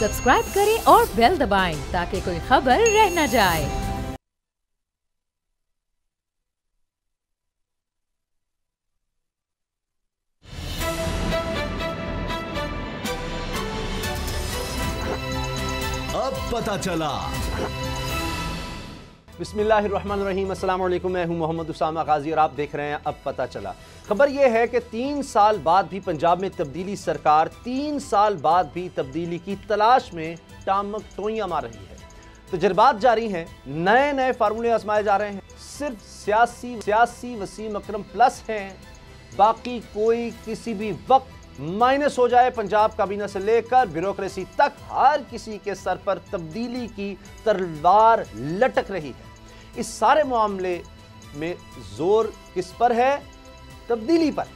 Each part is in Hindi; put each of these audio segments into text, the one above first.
सब्सक्राइब करें और बेल दबाएं ताकि कोई खबर रह न जाए। अब पता चला। बिस्मिल्लाहिर्रहमानिर्रहीम, अस्सलाम वालेकुम। मैं हूं मोहम्मद उसामा गाजी और आप देख रहे हैं अब पता चला। खबर यह है कि 3 साल बाद भी पंजाब में तब्दीली सरकार 3 साल बाद भी तब्दीली की तलाश में टामक टोइयां मार रही है। तजर्बात जारी हैं, नए नए फार्मूले आजमाए जा रहे हैं। सिर्फ सियासी वसीम अकरम प्लस हैं, बाकी कोई किसी भी वक्त माइनस हो जाए। पंजाब काबीना से लेकर ब्यूरोक्रेसी तक हर किसी के सर पर तब्दीली की तलवार लटक रही है। इस सारे मामले में जोर किस पर है? तब्दीली पर।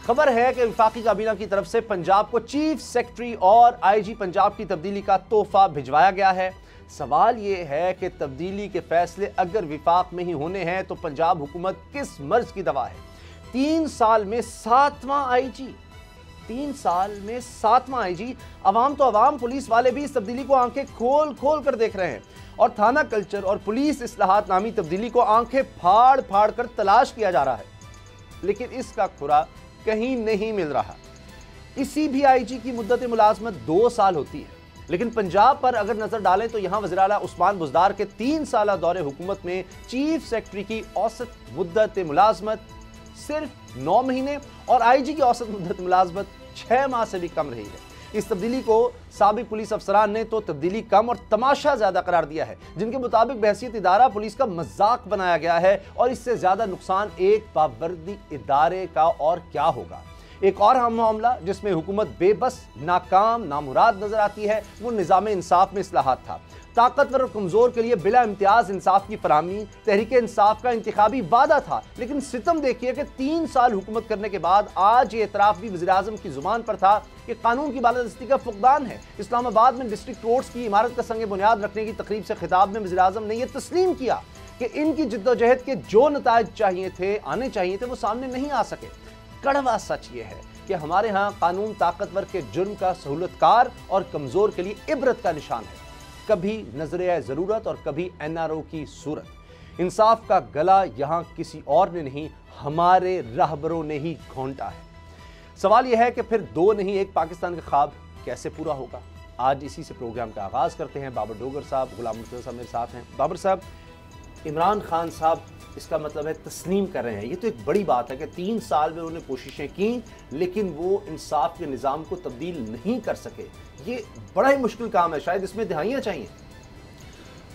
खबर है कि वफाकी काबीना की तरफ से पंजाब को चीफ सेक्रेटरी और आईजी पंजाब की तब्दीली का तोहफा भिजवाया गया है। सवाल यह है कि तब्दीली के फैसले अगर विफाक में ही होने हैं तो पंजाब हुकूमत किस मर्ज की दवा है? 3 साल में 7वां आईजी, 3 साल में 7वां आईजी। अवाम तो अवाम, पुलिस वाले भी इस तब्दीली को आंखें खोल खोल कर देख रहे हैं और थाना कल्चर और पुलिस इस्लाहात नामी तब्दीली को आंखें फाड़ फाड़ कर तलाश किया जा रहा है, लेकिन इसका खुरा कहीं नहीं मिल रहा। इसी भी आईजी की मुद्दत मुलाजमत 2 साल होती है, लेकिन पंजाब पर अगर नजर डालें तो यहां वज़ीर आला उस्मान बुज़दार के 3 साल दौरे हुकूमत में चीफ सेक्रेटरी की औसत मुद्दत मुलाजमत सिर्फ 9 महीने और आईजी की औसत मुद्दत मुलाजमत 6 माह से भी कम रही है। इस तब्दीली को साबिक पुलिस अफसरान ने तो तब्दीली कम और तमाशा ज्यादा करार दिया है, जिनके मुताबिक बहसीत इदारा पुलिस का मजाक बनाया गया है और इससे ज्यादा नुकसान एक बावर्दी इदारे का और क्या होगा। एक और अहम मामला जिसमें हुकूमत बेबस, नाकाम, नामुराद नजर आती है वो निज़ाम इंसाफ में इस्लाहात था। ताकतवर और कमजोर के लिए बिला इम्तियाज इंसाफ की फराहमी तहरीक इंसाफ का इंतखाबी वादा था, लेकिन सितम देखिए कि 3 साल हुकूमत करने के बाद आज ये एतराफ़ भी वज़ीर आज़म की जुबान पर था कि कानून की बालादस्ती का फुकदान है। इस्लामाबाद में डिस्ट्रिक्ट कोर्ट्स की इमारत का संग बुनियाद रखने की तकरीब से खिताब में वज़ीर आज़म ने यह तस्लीम किया कि इनकी जिद्दोजहद के जो नताइज चाहिए थे, आने चाहिए थे, वो सामने नहीं आ सके। कड़वा सच ये है कि हमारे यहाँ कानून ताकतवर के जुर्म का सहूलतकार और कमजोर के लिए इबरत का निशान है। कभी नजरिया ज़रूरत और कभी एनआरओ की सूरत। इंसाफ का गला यहाँ किसी और ने नहीं, हमारे रहबरों ने ही घोंटा है। सवाल यह है कि फिर 2 नहीं 1 पाकिस्तान का ख्वाब कैसे पूरा होगा? आज इसी से प्रोग्राम का आगाज करते हैं। बाबर डोगर साहब, गुलाम मुर्तज़ा साहब मेरे साथ हैं। बाबर साहब, इमरान खान साहब इसका मतलब है तस्लीम कर रहे हैं। ये तो एक बड़ी बात है कि 3 साल में उन्होंने कोशिशें की लेकिन वो इंसाफ के निज़ाम को तब्दील नहीं कर सके। ये बड़ा ही मुश्किल काम है, शायद इसमें दहाइयाँ चाहिए।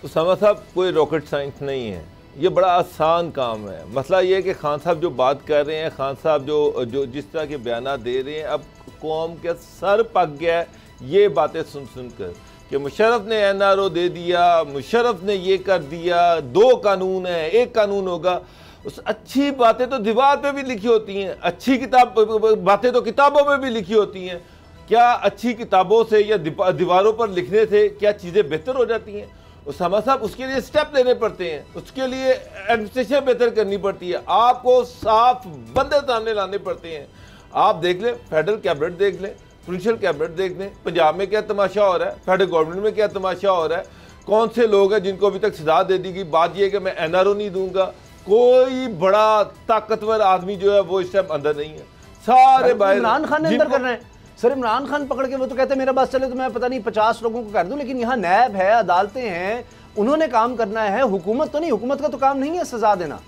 उसामा साहब, कोई रॉकेट साइंस नहीं है, ये बड़ा आसान काम है। मसला ये है कि खान साहब जो बात कर रहे हैं, खान साहब जो जिस तरह के बयान दे रहे हैं, अब कौम के सर पक गया है ये बातें सुन सुन कर कि मुशर्रफ ने एनआरओ दे दिया, मुशर्रफ ने ये कर दिया, 2 कानून है, 1 कानून होगा। उस अच्छी बातें तो दीवार पे भी लिखी होती हैं, अच्छी बातें तो किताबों में भी लिखी होती हैं। क्या अच्छी किताबों से या दीवारों पर लिखने से क्या चीज़ें बेहतर हो जाती हैं? उसामा साहब, उसके लिए स्टेप लेने पड़ते हैं, उसके लिए एडमिनिस्ट्रेशन बेहतर करनी पड़ती है, आपको साफ बंदे सामने लाने पड़ते हैं। आप देख लें, फेडरल कैबिनेट देख लें, प्रोविंशियल कैबिनेट देख लें, पंजाब में क्या तमाशा हो रहा है, फेडरल गवर्नमेंट में क्या तमाशा हो रहा है। कौन से लोग हैं जिनको अभी तक सजा दे दी गई? बात यह है कि मैं एनआरओ नहीं दूंगा, कोई बड़ा ताकतवर आदमी जो है वो इस टाइम अंदर नहीं है, सारे बाहर। इमरान खान ने अंदर करना है सर। इमरान खान पकड़ के वो तो कहते हैं मेरा बस चले तो मैं पता नहीं 50 लोगों को कर दूं, लेकिन यहाँ नैब है, अदालतें हैं, उन्होंने काम करना है, हुकूमत तो नहीं। हुकूमत का तो काम नहीं है सजा देना।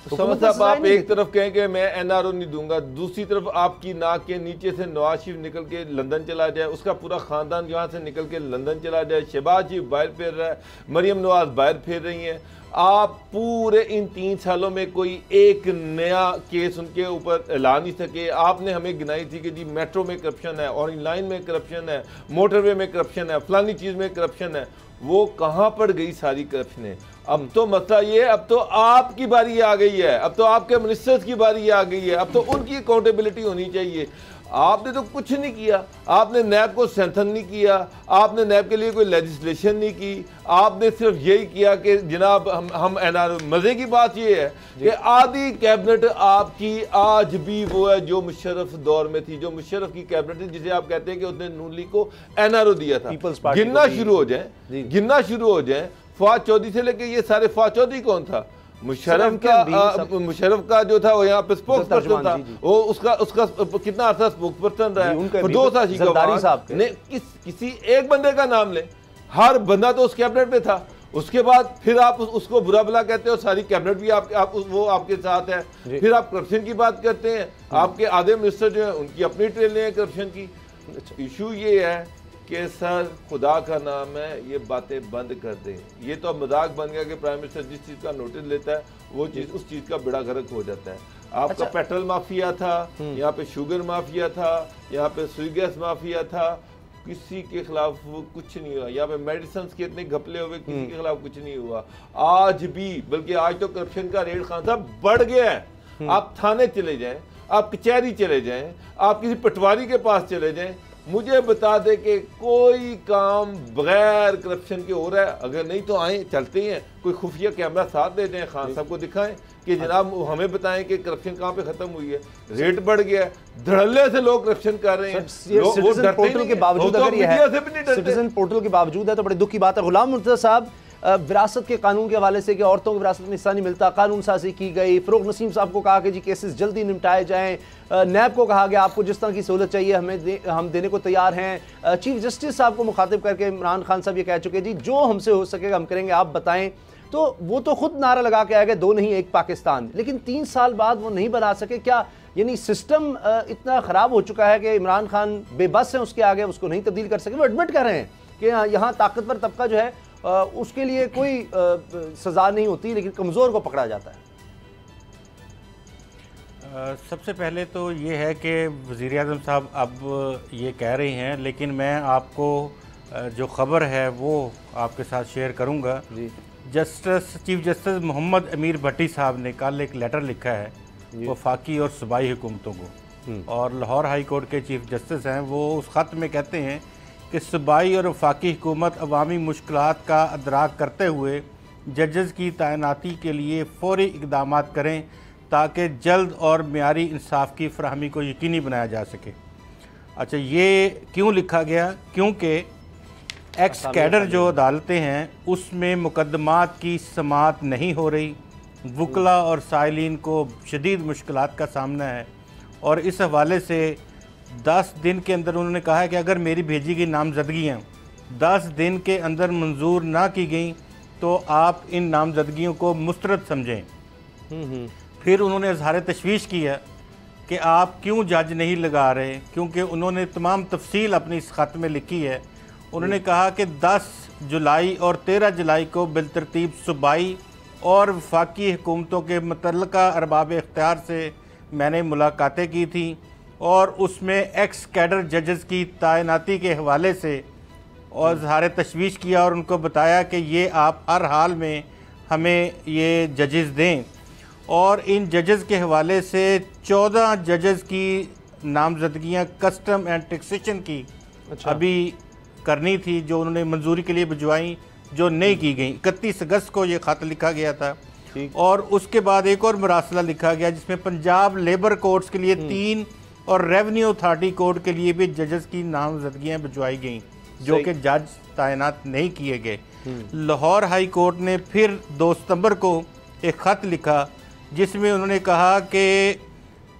तो साहब, आप एक तरफ कहें कि मैं एनआरओ नहीं दूंगा, दूसरी तरफ आपकी नाक के नीचे से नवाज शरीफ निकल के लंदन चला जाए, उसका पूरा खानदान यहाँ से निकल के लंदन चला जाए, शहबाज शरीफ बाहर फिर रहा है, मरियम नवाज बाहर फिर रही हैं। आप पूरे इन 3 सालों में कोई एक नया केस उनके ऊपर ला नहीं सके। आपने हमें गिनाई थी कि जी मेट्रो में करप्शन है, ऑरेंज लाइन में करप्शन है, मोटरवे में करप्शन है, फलानी चीज़ में करप्शन है। वो कहाँ पर गई सारी करप्शनें? अब तो मसला ये, अब तो आपकी बारी आ गई है, अब तो आपके मिनिस्टर्स की बारी आ गई है, अब तो उनकी अकाउंटेबिलिटी होनी चाहिए। आपने तो कुछ नहीं किया। आपने नैब को स्ट्रेंथन नहीं किया, आपने नैब के लिए कोई लेजिस्लेशन नहीं की, आपने सिर्फ यही किया कि जनाब हम एनआर। मजे की बात ये है कि आधी कैबिनेट आपकी आज भी वो है जो मुशर्रफ दौर में थी, जो मुशर्रफ की कैबिनेट थी, जिसे आप कहते हैं कि उसने नून लीग को एनआरओ दिया था। गिनना शुरू हो जाए, गिनना शुरू हो जाए, फवाद चौधरी से लेके ये सारे। फवाद चौधरी कौन था? मुशर्रफ का जो था वो यहाँ पे स्पोक्स पर्सन था, वो उसका कितना अर्सा स्पोक्स पर्सन रहा है, 2 साल किसी एक बंदे का नाम ले, हर बंदा तो उस कैबिनेट में था। उसके बाद फिर आप उसको बुरा भला कहते हो, सारी कैबिनेट भी वो आपके साथ है। फिर आप करप्शन की बात करते हैं, आपके आधे मिनिस्टर जो है उनकी अपनी ट्रेनें हैं करप्शन की। इशू ये है कि सर खुदा का नाम है, ये बातें बंद कर दें। ये तो अब मजाक बन गया कि प्राइम मिनिस्टर जिस चीज़ का नोटिस लेता है वो चीज़ उस चीज़ का बेड़ा गर्क हो जाता है। आपका पेट्रोल माफिया था, यहाँ पे शुगर माफिया था, यहाँ पे सुई गैस माफिया था, किसी के खिलाफ कुछ नहीं हुआ। यहाँ पे मेडिसिन के इतने घपले हुए, किसी के खिलाफ कुछ नहीं हुआ आज भी। बल्कि आज तो करप्शन का रेट खान साहब बढ़ गया है। आप थाने चले जाएं, आप कचहरी चले जाएं, आप किसी पटवारी के पास चले जाएं, मुझे बता दे कि कोई काम बगैर करप्शन के हो रहा है। अगर नहीं तो आए चलते हैं, कोई खुफिया कैमरा साथ दे दें, खान साहब को दिखाएं कि जनाब हमें बताएं कि करप्शन कहाँ पे खत्म हुई है। रेट बढ़ गया है, धड़ल्ले से लोग करप्शन कर रहे हैं। सिटीजन पोर्टल के बावजूद अगर ये है, सिटीजन पोर्टल के बावजूद है तो बड़े दुख की बात है। गुलाम मुर्तज़ा साहब, विरासत के कानून के हवाले से कि औरतों को विरासत में हिस्सा नहीं मिलता, कानून साजी की गई। फ़रोग़ नसीम साहब को कहा कि जी केसेस जल्दी निपटाए जाएं। नैब को कहा गया आपको जिस तरह की सहूलत चाहिए हम देने को तैयार हैं। चीफ जस्टिस साहब को मुखातिब करके इमरान खान साहब ये कह चुके जी जो हमसे हो सकेगा हम करेंगे, आप बताएं। तो वो तो खुद नारा लगा के आ गए 2 नहीं 1 पाकिस्तान, लेकिन 3 साल बाद वो नहीं बना सके। क्या यानी सिस्टम इतना ख़राब हो चुका है कि इमरान खान बेबस हैं उसके आगे, उसको नहीं तब्दील कर सके? वो एडमिट कर रहे हैं कि यहाँ ताकतवर तबका जो है उसके लिए कोई सज़ा नहीं होती, लेकिन कमज़ोर को पकड़ा जाता है। सबसे पहले तो ये है कि वज़ीर आज़म साहब अब ये कह रही हैं, लेकिन मैं आपको जो ख़बर है वो आपके साथ शेयर करूँगा। चीफ जस्टिस मोहम्मद अमीर भट्टी साहब ने कल एक लेटर लिखा है वफाकी और सूबाई हुकूमतों को, और लाहौर हाई कोर्ट के चीफ जस्टिस हैं। वो उस ख़त में कहते हैं कि सूबाई और वफाकी हुकूमत अवामी मुश्किलात का अदराक करते हुए जजेस की तैनाती के लिए फ़ौरी इक़दाम करें ताकि जल्द और मियारी इंसाफ की फराहमी को यकीनी बनाया जा सके। अच्छा, ये क्यों लिखा गया? क्योंकि एक्स कैडर जो अदालतें हैं उसमें मुकदमात की समाअत नहीं हो रही, वकला और साइलिन को शदीद मुश्किलात का सामना है, और इस हवाले से 10 दिन के अंदर उन्होंने कहा है कि अगर मेरी भेजी गई नामजदगियाँ 10 दिन के अंदर मंजूर ना की गई तो आप इन नामजदगियों को मुस्तरद समझें। फिर उन्होंने इजहार तशवीश किया कि आप क्यों जज नहीं लगा रहे, क्योंकि उन्होंने तमाम तफसील अपनी इस ख़त में लिखी है। उन्होंने कहा कि 10 जुलाई और 13 जुलाई को बिलतरतीब सूबाई और वफाकी हुकूमतों के मुतल्लिका अरबाब इख्तियार से मैंने मुलाकातें की थी, और उसमें एक्स कैडर जजेस की तैनाती के हवाले से और इज़हार तशवीश किया, और उनको बताया कि ये आप हर हाल में हमें ये जजेस दें। और इन जजेस के हवाले से 14 जजेस की नामजदगियाँ कस्टम एंड टैक्सेशन की अभी करनी थी, जो उन्होंने मंजूरी के लिए भिजवाई, जो नहीं की गई। 31 अगस्त को ये ख़त लिखा गया था। और उसके बाद एक और मरासला लिखा गया जिसमें पंजाब लेबर कोर्ट्स के लिए 3 और रेवेन्यू अथॉरिटी कोर्ट के लिए भी जजेस की नामजदगियाँ भिजवाई गई, जो कि जज तैनात नहीं किए गए। लाहौर हाई कोर्ट ने फिर 2 सितंबर को एक ख़त लिखा जिसमें उन्होंने कहा कि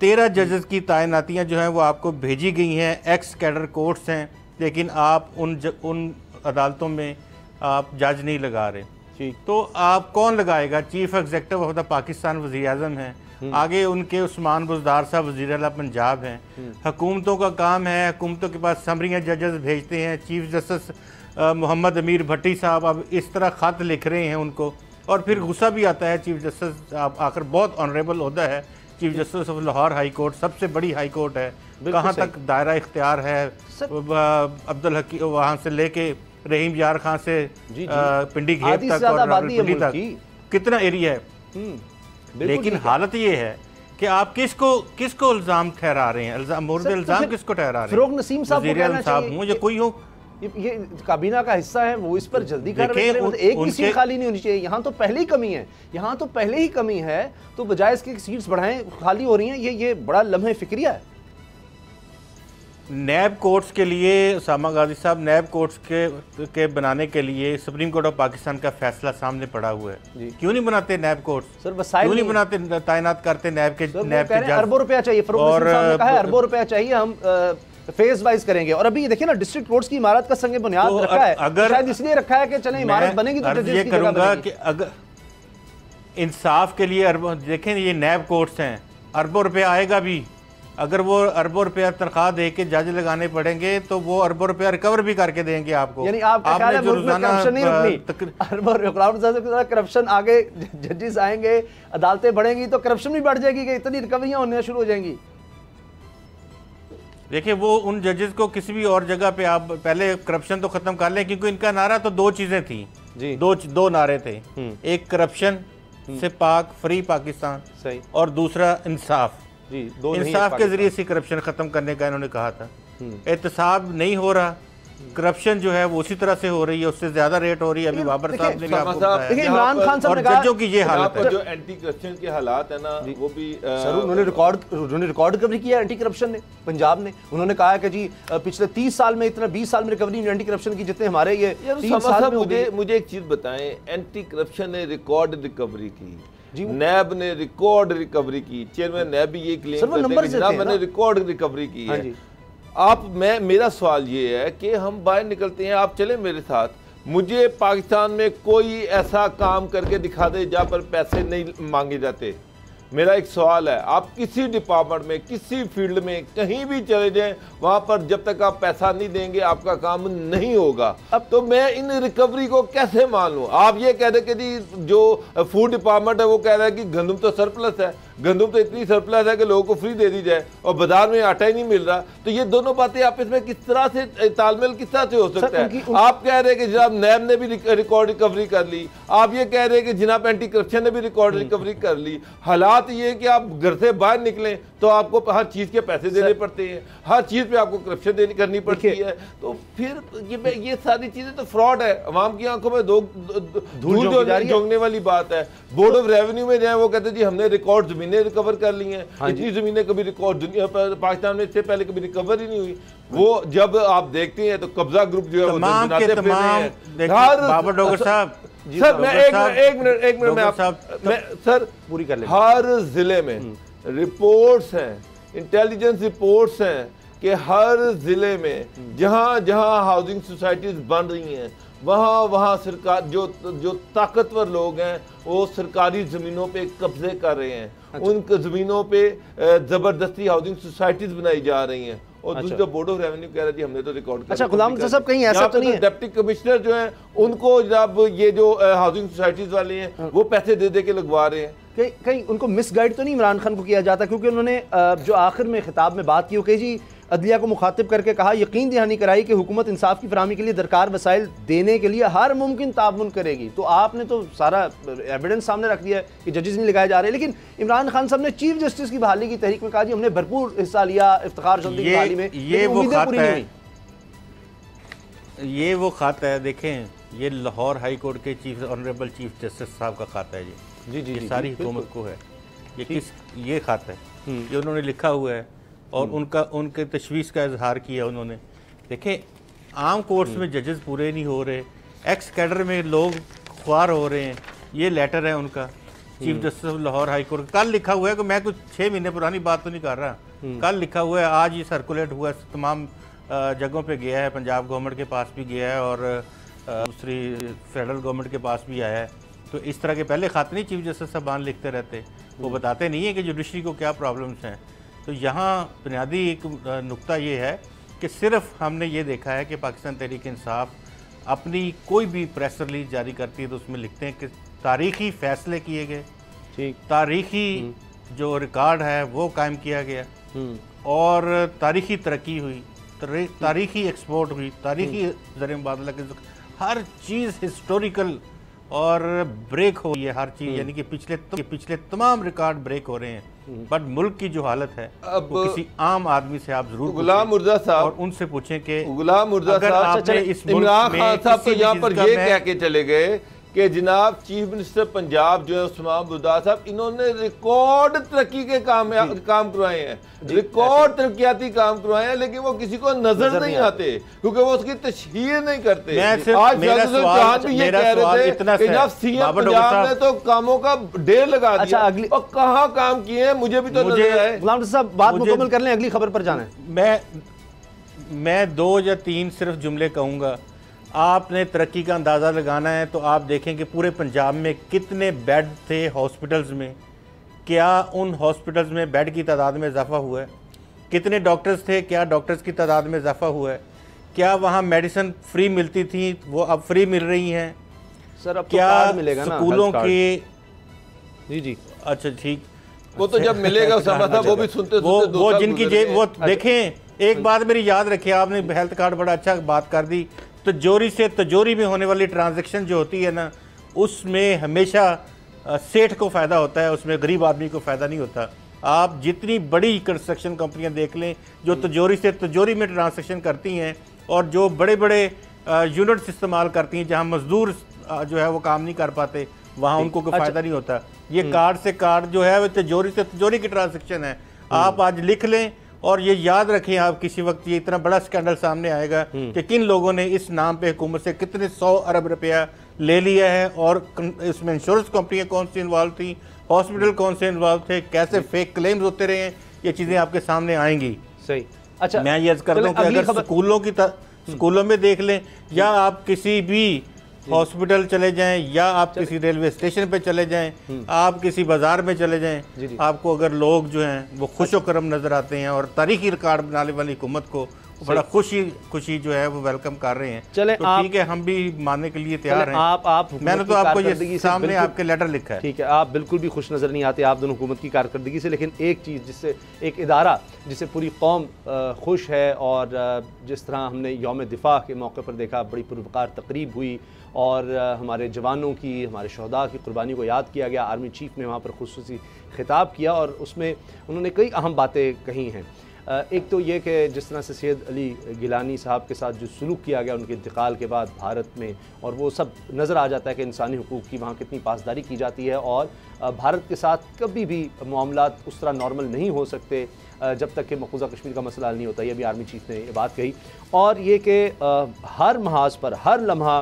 13 जजेस की तैनातियाँ जो हैं वो आपको भेजी गई हैं, एक्स कैडर कोर्ट्स हैं, लेकिन आप उन अदालतों में आप जज नहीं लगा रहे। तो आप कौन लगाएगा? Chief executive of the Pakistan वज़ीर आज़म हैं, आगे उनके उस्मान बुज़दार साहब वज़ीर आला पंजाब हैं। हुकूमतों का काम है, हुकूमतों के पास समरियाँ जजेस भेजते हैं। चीफ जस्टिस मोहम्मद अमीर भट्टी साहब अब इस तरह ख़त लिख रहे हैं उनको, और फिर गुस्सा भी आता है। चीफ जस्टिस आखिर बहुत ऑनरेबल होता है, chief justice of Lahore high court सबसे बड़ी हाई कोर्ट है, कहाँ तक दायरा इख्तियार है अब्दुल हकीम वहाँ से लेके रहीम यार खां से पिंडी घेर तक और पिंडी तक कितना एरिया है। लेकिन हालत ये है कि आप किसको इल्जाम ठहरा रहे हैं, मोर्द इल्जाम किसको ठहरा रहे हैं? फिरोग नसीम साहब को कहना चाहिए, मुझे कोई हो, ये काबीना का हिस्सा है, वो इस पर जल्दी कार्रवाई करें। एक भी सीट खाली नहीं होनी चाहिए। यहाँ तो पहले ही कमी है, यहाँ तो पहले ही कमी है, तो बजाय इसके सीट्स बढ़ाएं, खाली हो रही हैं। ये बड़ा लम्हे फिक्रिया है। नैब कोर्ट्स के लिए उसामा गाजी साहब, नैब कोर्ट्स के बनाने के लिए सुप्रीम कोर्ट ऑफ पाकिस्तान का फैसला सामने पड़ा हुआ है। क्यों नहीं बनाते नैब कोर्ट्स? सर क्यों नहीं बनाते, तैनात करते नैब के जज? अरबों रुपया चाहिए, फरूख साहब ने कहा है अरबों रुपया चाहिए, हम फेज वाइज करेंगे। और अभी देखिए ना, डिस्ट्रिक्ट कोर्ट्स की इमारत का संग बुनियाद तो रखा है, अगर शायद इसलिए रखा है कि चले इमारत बनेगी तो जजेस की जगह बनेगी। कि अगर इंसाफ के लिए देखें, ये नैब कोर्ट्स हैं, अरबों रुपया आएगा भी, अगर वो अरबों रुपया तनख्वाह दे के जज लगाने पड़ेंगे तो वो अरबों रुपया रिकवर भी करके देंगे आपको। यानी आपका ख्याल है मुल्क में करप्शन नहीं रुकनी, अरबों करप्शन आगे जजेस आएंगे, अदालतें बढ़ेंगी तो करप्शन भी बढ़ जाएगी कि इतनी रिकवरियां होने शुरू हो जाएंगी। देखिए, वो उन जजेस को किसी भी और जगह पे आप पहले करप्शन तो खत्म कर लें, क्योंकि इनका नारा तो दो चीजें थी जी, दो नारे थे। एक करप्शन से पाक फ्री पाकिस्तान, सही, और दूसरा इंसाफ जी। इंसाफ के जरिए से करप्शन खत्म करने का इन्होंने कहा था। एहतसाब नहीं हो रहा, करप्शन जो है वो उसी तरह से हो रही है, उससे ज्यादा रेट हो रही है। अभी बाबर साहब ने भी आपको बताया, इमरान खान साहब ने कहा जजों की ये हालत है, जो एंटी करप्शन के हालात है ना, वो भी सर उन्होंने रिकॉर्ड रिकवरी किया एंटी करप्शन ने, पंजाब ने। उन्होंने कहा कि जी पिछले 30 साल में इतना 20 साल में रिकवरी एंटी करप्शन की जितने हमारे ये 3 साल में। मुझे एक चीज बताएं, एंटी करप्शन ने रिकॉर्ड रिकवरी की, नैब ने रिकॉर्ड रिकवरी की, चेयरमैन नैब भी ये क्लेम करते हैं कि जनाब मैंने रिकॉर्ड रिकवरी की है। मेरा सवाल ये है कि हम बाहर निकलते हैं, आप चले मेरे साथ, मुझे पाकिस्तान में कोई ऐसा काम करके दिखा दे जहाँ पर पैसे नहीं मांगे जाते। मेरा एक सवाल है, आप किसी डिपार्टमेंट में, किसी फील्ड में कहीं भी चले जाएं, वहाँ पर जब तक आप पैसा नहीं देंगे आपका काम नहीं होगा। अब तो मैं इन रिकवरी को कैसे मान लूँ? आप ये कह रहे कि जी जो फूड डिपार्टमेंट है वो कह रहा है कि गंदम तो सरप्लस है, गंदम तो इतनी सरप्लस है कि लोगों को फ्री दे दी जाए, और बाजार में आटा ही नहीं मिल रहा। तो ये दोनों बातें आपस में किस तरह से तालमेल किस तरह से हो सकता है? आप कह रहे हैं कि जनाब नैब ने भी रिकॉर्ड रिकवरी कर ली, आप ये कह रहे हैं कि जनाब एंटी करप्शन ने भी रिकॉर्ड रिकवरी कर ली। हालात ये है कि आप घर से बाहर निकलें तो आपको हर चीज के पैसे देने पड़ते हैं, हर चीज पे आपको करप्शन करनी पड़ती है। तो फिर ये सारी चीजें तो फ्रॉड है, अवाम की आंखों में धूल झोंकने वाली बात है। बोर्ड ऑफ रेवेन्यू में जाए, वो कहते जी हमने रिकॉर्ड जमीनें रिकवर कर ली हैं। इतनी जमीनें कभी रिकॉर्ड दुनिया पर पाकिस्तान में इससे पहले कभी रिकवर ही नहीं हुई। वो जब आप देखते हैं तो कब्जा ग्रुप जो है वो बनाते फिर रहे हैं। बाबर डॉक्टर साहब, सर मैं एक मिनट मैं सर पूरी कर ले। हर जिले में रिपोर्ट्स हैं, इंटेलिजेंस रिपोर्ट्स हैं कि हर जिले में जहां जहां हाउसिंग सोसाइटीज बन रही हैं वहां सरकार जो ताकतवर लोग हैं वो सरकारी जमीनों पे कब्जे कर रहे हैं। अच्छा। उन जमीनों पे जबरदस्ती हाउसिंग सोसाइटीज बनाई जा रही हैं। और अच्छा। दूसरा बोर्ड ऑफ रेवेन्यू कह रहा है हमने तो रिकॉर्ड कर। अच्छा, गुलाम साहब कहीं ऐसा तो नहीं है? डिप्टी कमिश्नर जो है उनको जब ये जो हाउसिंग सोसाइटीज वाले हैं वो पैसे दे दे के लगवा रहे हैं। कहीं उनको मिसगाइड तो नहीं इमरान खान को किया जाता? क्योंकि उन्होंने जो आखिर में खिताब में बात की, वो कही जी अदलिया को मुखातिब करके कहा, यकीन दहानी कराई कि हुकूमत इंसाफ की फराहमी के लिए दरकार वसाइल देने के लिए हर मुमकिन ताउन करेगी। तो आपने तो सारा एविडेंस सामने रख दिया है कि जजेस नहीं लगाए जा रहे। लेकिन इमरान खान साहब ने चीफ जस्टिस की बहाली की तहरीक में कहा जी हमने भरपूर हिस्सा लिया इफ्तिखार चौधरी की बहाली में, ये वो खत है, ये वो खत है। देखें, ये लाहौर हाई कोर्ट के चीफ ऑनरेबल चीफ जस्टिस साहब का खत है जी। ये सारी हुकूमत को है, ये खत है, ये उन्होंने लिखा हुआ है और उनके तशवीश का इजहार किया उन्होंने। देखें, आम कोर्ट्स में जजेस पूरे नहीं हो रहे, एक्स कैडर में लोग ख्वार हो रहे हैं। ये लेटर है उनका, chief justice Lahore high court, कल लिखा हुआ है कि मैं कुछ 6 महीने पुरानी बात तो नहीं कर रहा, कल लिखा हुआ है, आज ये सर्कुलेट हुआ है, तमाम जगहों पे गया है, पंजाब गवर्नमेंट के पास भी गया है और दूसरी फेडरल गवर्नमेंट के पास भी आया है। तो इस तरह के पहले खाते नहीं चीफ जस्टिस साहबान लिखते रहते, वो बताते नहीं है कि जुडिशरी को क्या प्रॉब्लम्स हैं। तो यहाँ बुनियादी एक नुक्ता ये है कि सिर्फ हमने ये देखा है कि पाकिस्तान तहरीक इंसाफ अपनी कोई भी प्रेस रिलीज जारी करती है तो उसमें लिखते हैं कि तारीखी फैसले किए गए, ठीक, तारीखी जो रिकॉर्ड है वो कायम किया गया और तारीखी तरक्की हुई, तारीखी एक्सपोर्ट हुई, तारीखी ज़र मुबादला के हर चीज़ हिस्टोरिकल और ब्रेक हो रही है हर चीज़, यानी कि पिछले तमाम रिकॉर्ड ब्रेक हो रहे हैं। बट मुल्क की जो हालत है अब वो किसी आम आदमी से आप जरूर गुलाम मुर्जा साहब और उनसे पूछें कि गुलाम मुर्जा साहब, इमरान खान साहब तो यहाँ पर ये कह के चले गए कि जनाब चीफ मिनिस्टर पंजाब जो है उस्मान बुज़दार साहब, इन्होंने रिकॉर्ड तरक्की के काम करवाए हैं, रिकॉर्ड तरक्याती काम करवाए हैं, लेकिन वो किसी को नजर नहीं आते क्योंकि वो उसकी तशहीर नहीं करते। आज मेरा सवाल भी ये कह रहे थे कि जनाब सीएम पंजाब ने तो कामों का ढेर लगा दिया। अगली और कहाँ काम किए हैं मुझे भी तो नजर आए। गुलाम साहब बात मुकम्मल कर लें, अगली खबर पर जाना है। मैं 2 या 3 सिर्फ जुमले कहूँगा। आपने तरक्की का अंदाज़ा लगाना है तो आप देखें कि पूरे पंजाब में कितने बेड थे हॉस्पिटल्स में, क्या उन हॉस्पिटल्स में बेड की तादाद में इजाफा हुआ है? कितने डॉक्टर्स थे, क्या डॉक्टर्स की तादाद में इजाफा हुआ है? क्या वहाँ मेडिसिन फ्री मिलती थी, वो अब फ्री मिल रही हैं? सर अब क्या तो कार्ड मिलेगा ना स्कूलों की? जी अच्छा ठीक, वो तो जब मिलेगा वो भी सुनते वो जिनकी जेब वो देखें। एक बात मेरी याद रखिए, आपने हेल्थ कार्ड बड़ा अच्छा बात कर दी। तिजोरी से तिजोरी में होने वाली ट्रांजैक्शन जो होती है ना, उसमें हमेशा सेठ को फ़ायदा होता है, उसमें गरीब आदमी को फ़ायदा नहीं होता। आप जितनी बड़ी कंस्ट्रक्शन कंपनियां देख लें जो तिजोरी से तिजोरी में ट्रांजैक्शन करती हैं और जो बड़े बड़े यूनिट्स इस्तेमाल करती हैं जहां मजदूर जो है वो काम नहीं कर पाते, वहाँ उनको कोई फ़ायदा नहीं होता। ये कार्ड से कार्ड जो है वो तिजोरी से तिजोरी की ट्रांजैक्शन है। आप आज लिख लें और ये याद रखें, आप किसी वक्त ये इतना बड़ा स्कैंडल सामने आएगा कि किन लोगों ने इस नाम पे हुकूमत से कितने 100 अरब रुपया ले लिया है और इसमें इंश्योरेंस कंपनियां कौन सी इन्वॉल्व थी, हॉस्पिटल कौन से इन्वॉल्व थे, कैसे फेक क्लेम्स होते रहे हैं, ये चीज़ें आपके सामने आएंगी। सही। अच्छा, मैं ये अर्ज कर दूं कि अगर स्कूलों में देख लें या आप किसी भी हॉस्पिटल चले जाएं या आप किसी रेलवे स्टेशन पे चले जाएं, आप किसी बाजार में चले जाएं, आपको अगर लोग जो हैं वो खुश करम नजर आते हैं और तारीखी रिकॉर्ड बनाने वाली हुकूमत को बड़ा खुशी जो है वो वेलकम कर रहे हैं। चले तो ठीक है, हम भी मानने के लिए तैयार हैं। आप मैंने तो आपको ये सामने आपके लेटर लिखा है। ठीक है, आप बिल्कुल भी खुश नज़र नहीं आते आप दोनों हुकूमत की कारकर्दगी से, लेकिन एक चीज़ जिससे एक इदारा जिससे पूरी कौम खुश है और जिस तरह हमने यौम दिफा के मौके पर देखा, बड़ी पुरवकार तकरीब हुई और हमारे जवानों की, हमारे शहदा की कुर्बानी को याद किया गया। आर्मी चीफ ने वहाँ पर खुसूसी खिताब किया और उसमें उन्होंने कई अहम बातें कही हैं। एक तो ये कि जिस तरह से सैयद अली गिलानी साहब के साथ जो सलूक किया गया उनके इंतकाल के बाद भारत में, और वो सब नज़र आ जाता है कि इंसानी हुकूक़ की वहाँ कितनी पासदारी की जाती है और भारत के साथ कभी भी मामलात उस तरह नॉर्मल नहीं हो सकते जब तक कि मकबूजा कश्मीर का मसला हल नहीं होता। ये भी आर्मी चीफ ने ये बात कही। और ये कि हर महाज पर हर लम्हा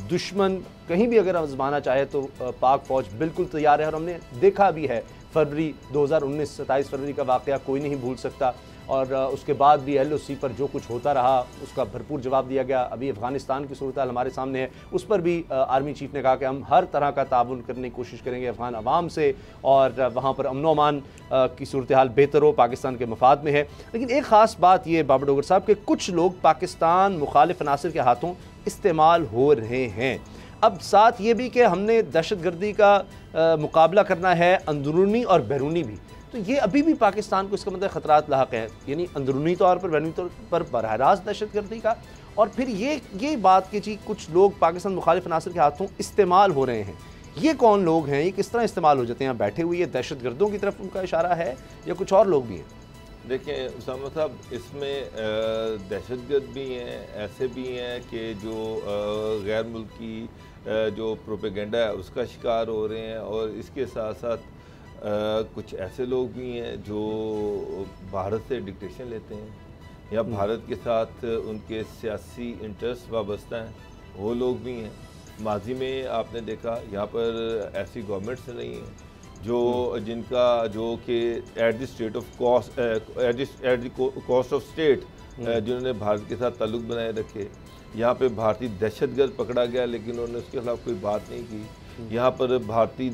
दुश्मन कहीं भी अगर आजमाना चाहे तो पाक फ़ौज बिल्कुल तैयार है। और हमने देखा भी है फरवरी 2019 27 फरवरी का वाक़या कोई नहीं भूल सकता, और उसके बाद भी LOC पर जो कुछ होता रहा उसका भरपूर जवाब दिया गया। अभी अफ़गानिस्तान की सूरत हाल हमारे सामने है, उस पर भी आर्मी चीफ ने कहा कि हम हर तरह का ताउन करने की कोशिश करेंगे अफ़गान अवाम से और वहाँ पर अमन अमान की सूरत हाल बेहतर हो, पाकिस्तान के मफाद में है। लेकिन एक ख़ास बात ये बाबर डोगर साहब के कुछ लोग पाकिस्तान मुखालिफ अनासर के हाथों इस्तेमाल हो रहे हैं। अब साथ ये भी कि हमने दहशतगर्दी का मुकाबला करना है अंदरूनी और बैरूनी भी, तो ये अभी भी पाकिस्तान को इसका मतलब ख़तरात लाहक हैं, यानी अंदरूनी तौर पर बैरूनी तौर पर बरह रास्त दहशतगर्दी का, और फिर ये बात कि जी कुछ लोग पाकिस्तान मुखालिफ अनासर के हाथों इस्तेमाल हो रहे हैं। ये कौन लोग हैं, ये किस तरह इस्तेमाल हो जाते हैं? यहाँ बैठे हुए ये दहशतगर्दों की तरफ उनका इशारा है या कुछ और लोग भी हैं? देखिए उसामा साहब, इसमें दहशतगर्द भी हैं, ऐसे भी हैं कि जो गैर मुल्की जो प्रोपेगेंडा है उसका शिकार हो रहे हैं, और इसके साथ साथ कुछ ऐसे लोग भी हैं जो भारत से डिक्टेशन लेते हैं या भारत के साथ उनके सियासी इंटरेस्ट वाबस्ता हैं, वो लोग भी हैं। माजी में आपने देखा यहाँ पर ऐसी गवर्नमेंट्स नहीं हैं जो जिनका जो कि at the state of cost at the cost of state जिन्होंने भारत के साथ ताल्लुक़ बनाए रखे। यहाँ पे भारतीय दहशतगर्द पकड़ा गया लेकिन उन्होंने उसके खिलाफ कोई बात नहीं की। यहाँ पर भारतीय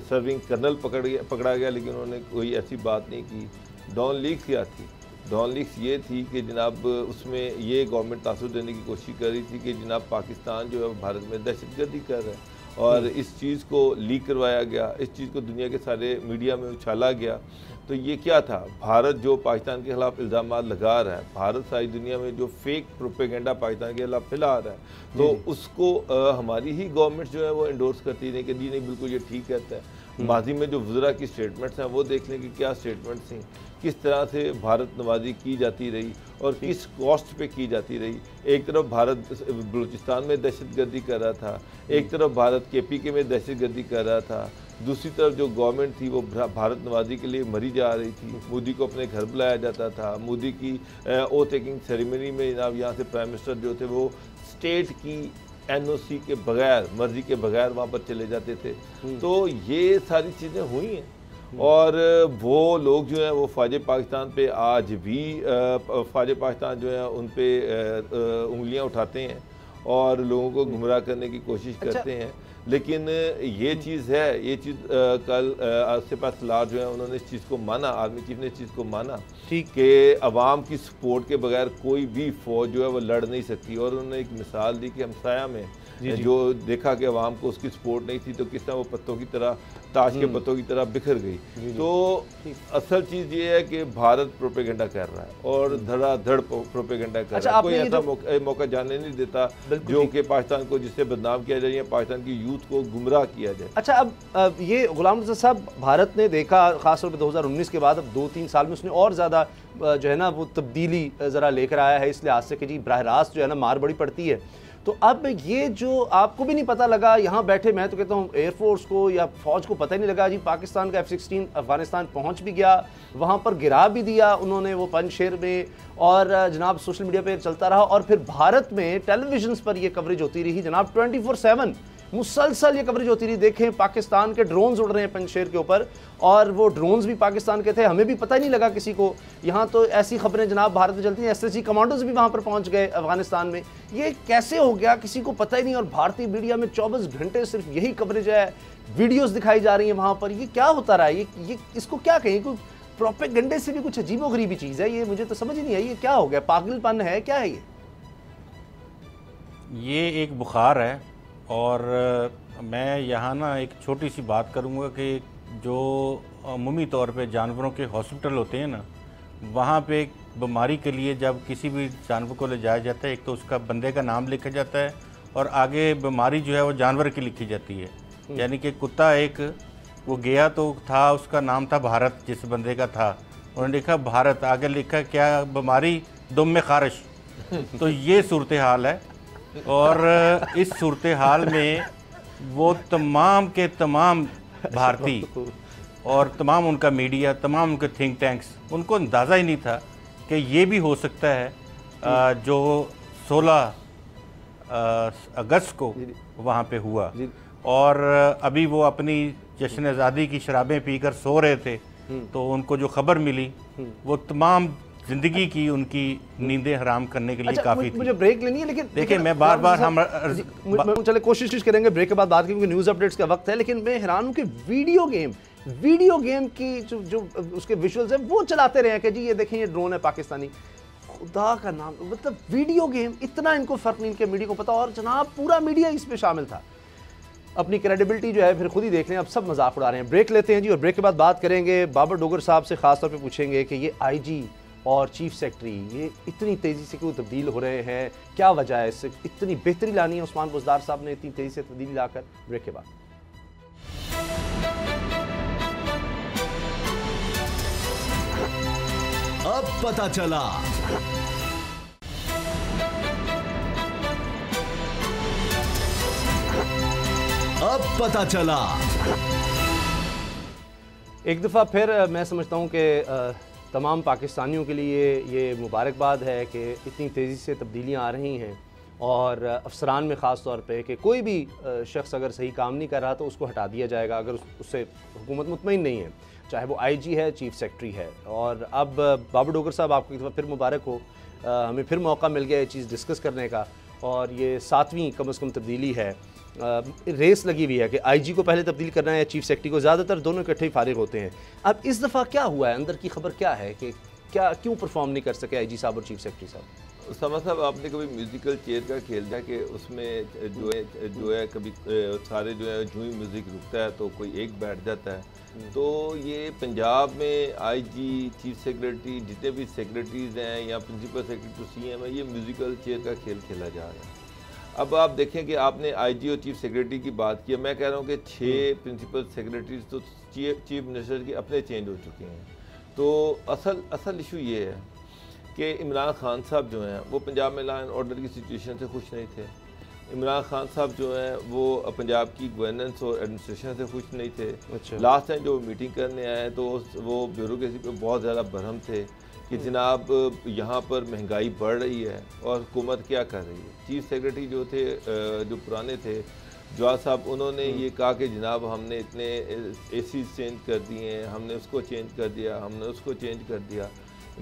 सर्विंग कर्नल पकड़ा गया लेकिन उन्होंने कोई ऐसी बात नहीं की। डॉन लीक्स क्या थी? डॉन लीक्स ये थी कि जनाब उसमें ये गवर्नमेंट तासुर देने की कोशिश कर रही थी कि जनाब पाकिस्तान जो है भारत में दहशतगर्दी कर रहा है, और इस चीज़ को लीक करवाया गया, इस चीज़ को दुनिया के सारे मीडिया में उछाला गया। तो ये क्या था? भारत जो पाकिस्तान के खिलाफ इल्ज़ाम लगा रहा है, भारत सारी दुनिया में जो फेक प्रोपेगेंडा पाकिस्तान के खिलाफ फैला रहा है, तो उसको हमारी ही गवर्नमेंट जो है वो इंडोर्स करती नहीं कि नहीं बिल्कुल ये ठीक कहता है। माजी में जो वज़रा की स्टेटमेंट्स हैं वो देख लें कि क्या स्टेटमेंट्स थी, किस तरह से भारत नवाजी की जाती रही और किस कॉस्ट पे की जाती रही। एक तरफ भारत बलूचिस्तान में दहशतगर्दी कर रहा था, एक तरफ भारत KPK में दहशतगर्दी कर रहा था, दूसरी तरफ जो गवर्नमेंट थी वो भारत नवाजी के लिए मरी जा रही थी। मोदी को अपने घर बुलाया जाता था, मोदी की ओथ टेकिंग सेरेमनी में जनाब यहाँ से प्राइम मिनिस्टर जो थे वो स्टेट की NOC के बगैर, मर्जी के बगैर वहाँ पर चले जाते थे। तो ये सारी चीज़ें हुई हैं और वो लोग जो हैं वो फ़ौज पाकिस्तान पे आज भी फ़ौज पाकिस्तान जो है उन पे उंगलियां उठाते हैं और लोगों को गुमराह करने की कोशिश करते हैं। लेकिन ये चीज़ है, ये चीज़ कल सिपा सलार जो है उन्होंने इस चीज़ को माना, आर्मी चीफ ने इस चीज़ को माना ठीक कि अवाम की सपोर्ट के बगैर कोई भी फ़ौज जो है वो लड़ नहीं सकती। और उन्होंने एक मिसाल दी कि हमसाया में जो देखा कि अवाम को उसकी सपोर्ट नहीं थी तो किस तरह वो पत्तों की तरह, ताश के पत्तों की तरह बिखर गई। तो असल चीज़ ये है कि भारत प्रोपेगेंडा कर रहा है और धड़ाधड़ प्रोपेगेंडा कर रहा है। कोई ऐसा मौका जाने नहीं देता जो कि पाकिस्तान को जिससे बदनाम किया जाए या पाकिस्तान की यूथ को गुमराह किया जाए। अच्छा, अब ये गुलाम रज़ा साहब, भारत ने देखा खासतौर पर 2019 के बाद अब 2-3 साल में उसने और ज़्यादा जो है ना वो तब्दीली ज़रा लेकर आया है इस लिहाज से कि जी बराह रास्त जो है ना मार बड़ी पड़ती है। तो अब ये जो आपको भी नहीं पता लगा यहाँ बैठे, मैं तो कहता हूँ एयरफोर्स को या फ़ौज को पता ही नहीं लगा जी पाकिस्तान का F-16 अफ़गानिस्तान पहुँच भी गया, वहाँ पर गिरा भी दिया उन्होंने वो पंजशेर में, और जनाब सोशल मीडिया पे चलता रहा। और फिर भारत में टेलीविजन पर ये कवरेज होती रही जनाब, 24/7 मुसलसल ये कवरेज होती रही। देखें पाकिस्तान के ड्रोन्स उड़ रहे हैं पंजशेर के ऊपर और वो ड्रोन्स भी पाकिस्तान के थे, हमें भी पता ही नहीं लगा किसी को। यहाँ तो ऐसी खबरें जनाब भारत में चलती हैं, SSG कमांडोज भी वहाँ पर पहुँच गए अफगानिस्तान में। ये कैसे हो गया किसी को पता ही नहीं। और भारतीय मीडिया में 24 घंटे सिर्फ यही कवरेज है, वीडियोज़ दिखाई जा रही हैं वहाँ पर। ये क्या होता रहा है, ये इसको क्या कहें, कोई प्रोपेगेंडे से भी कुछ अजीबोगरीबी चीज़ है ये, मुझे तो समझ ही नहीं आई ये क्या हो गया, पागलपन है क्या है ये एक बुखार है। और मैं यहाँ ना एक छोटी सी बात करूँगा कि जो अमूमी तौर पे जानवरों के हॉस्पिटल होते हैं ना, वहाँ पे एक बीमारी के लिए जब किसी भी जानवर को ले जाया जाता है, एक तो उसका बंदे का नाम लिखा जाता है और आगे बीमारी जो है वो जानवर की लिखी जाती है। यानी कि कुत्ता एक वो गया तो था, उसका नाम था भारत, जिस बंदे का था उन्होंने लिखा भारत, आगे लिखा क्या बीमारी, दुम में खारिश। तो ये सूरत हाल है। और इस सूरत हाल में वो तमाम के तमाम भारतीय और तमाम उनका मीडिया, तमाम उनके थिंक टैंक्स, उनको अंदाज़ा ही नहीं था कि ये भी हो सकता है जो 16 अगस्त को वहाँ पे हुआ। और अभी वो अपनी जश्न आज़ादी की शराबें पीकर सो रहे थे तो उनको जो खबर मिली वो तमाम जिंदगी की उनकी नींदें हराम करने के लिए काफ़ी थी। मुझे ब्रेक लेनी है, लेकिन देखिए मैं बार बार हम चले कोशिश करेंगे ब्रेक के बाद बात, क्योंकि न्यूज़ अपडेट्स का वक्त है। लेकिन मैं हैरान हूँ कि वीडियो गेम की जो उसके विजुअल्स हैं वो चलाते रहे हैं कि जी ये देखें ये ड्रोन है पाकिस्तानी। खुदा का नाम, मतलब वीडियो गेम, इतना इनको फ़र्क नहीं इनके मीडिया को पता, और जनाब पूरा मीडिया इस पर शामिल था। अपनी क्रेडिबिलिटी जो है फिर खुद ही देख लें, अब सब मजाक उड़ा रहे हैं। ब्रेक लेते हैं जी, और ब्रेक के बाद बात करेंगे बाबर डोगर साहब से, खासतौर पे पूछेंगे कि ये IG और चीफ सेक्रेटरी ये इतनी तेज़ी से क्यों तब्दील हो रहे हैं, क्या वजह है, इससे इतनी बेहतरी लानी है उस्मान बुज़दार साहब ने इतनी तेज़ी से तब्दीली लाकर। ब्रेक के बाद अब पता चला। अब पता चला। एक दफ़ा फिर मैं समझता हूँ कि तमाम पाकिस्तानियों के लिए ये मुबारकबाद है कि इतनी तेज़ी से तब्दीलियाँ आ रही हैं, और अफसरान में ख़ास तौर पे कि कोई भी शख्स अगर सही काम नहीं कर रहा तो उसको हटा दिया जाएगा अगर उससे हुकूमत मुतमईन नहीं है, चाहे वो IG है, चीफ सेक्रेटरी है। और अब बाबर डोगर साहब आपको एक दफ़ा फिर मुबारक हो, हमें फिर मौका मिल गया ये चीज़ डिस्कस करने का, और ये 7वीं कम से कम तब्दीली है। रेस लगी हुई है कि IG को पहले तब्दील करना है या चीफ सेक्रेटरी को, ज़्यादातर दोनों इकट्ठे ही फारिग होते हैं। अब इस दफ़ा क्या हुआ है, अंदर की खबर क्या है कि क्या क्यों परफॉर्म नहीं कर सके IG साहब और चीफ सेक्रेटरी साहब? समा साहब, आपने कभी म्यूज़िकल चेयर का खेल था कि उसमें जो है कभी सारे जो है जूँ ही म्यूज़िक रुकता है तो कोई एक बैठ जाता है। तो ये पंजाब में IG, चीफ सेक्रेटरी, जितने भी सेक्रेटरीज़ हैं या प्रिंसिपल सेक्रेटरी CM है, ये म्यूज़िकल चेयर का खेल खेला जा रहा है। अब आप देखें कि आपने आईजी और चीफ सेक्रेटरी की बात की, मैं कह रहा हूँ कि 6 प्रिंसिपल सेक्रेटरीज तो चीफ मिनिस्टर के अपने चेंज हो चुके हैं। तो असल इशू ये है कि इमरान खान साहब जो हैं वो पंजाब में लॉ एंड ऑर्डर की सिचुएशन से खुश नहीं थे। इमरान खान साहब जो हैं वो पंजाब की गवर्नेंस और एडमिनिस्ट्रेशन से खुश नहीं थे। अच्छा। लास्ट टाइम जो मीटिंग करने आए तो वो ब्यूरोक्रेसी पे बहुत ज़्यादा बरहम थे कि जनाब यहाँ पर महंगाई बढ़ रही है और हुकूमत क्या कर रही है। चीफ सेक्रेटरी जो थे जो पुराने थे जवाद साहब, उन्होंने ये कहा कि जनाब हमने इतने एसी चेंज कर दिए हैं, हमने उसको चेंज कर दिया, हमने उसको चेंज कर दिया।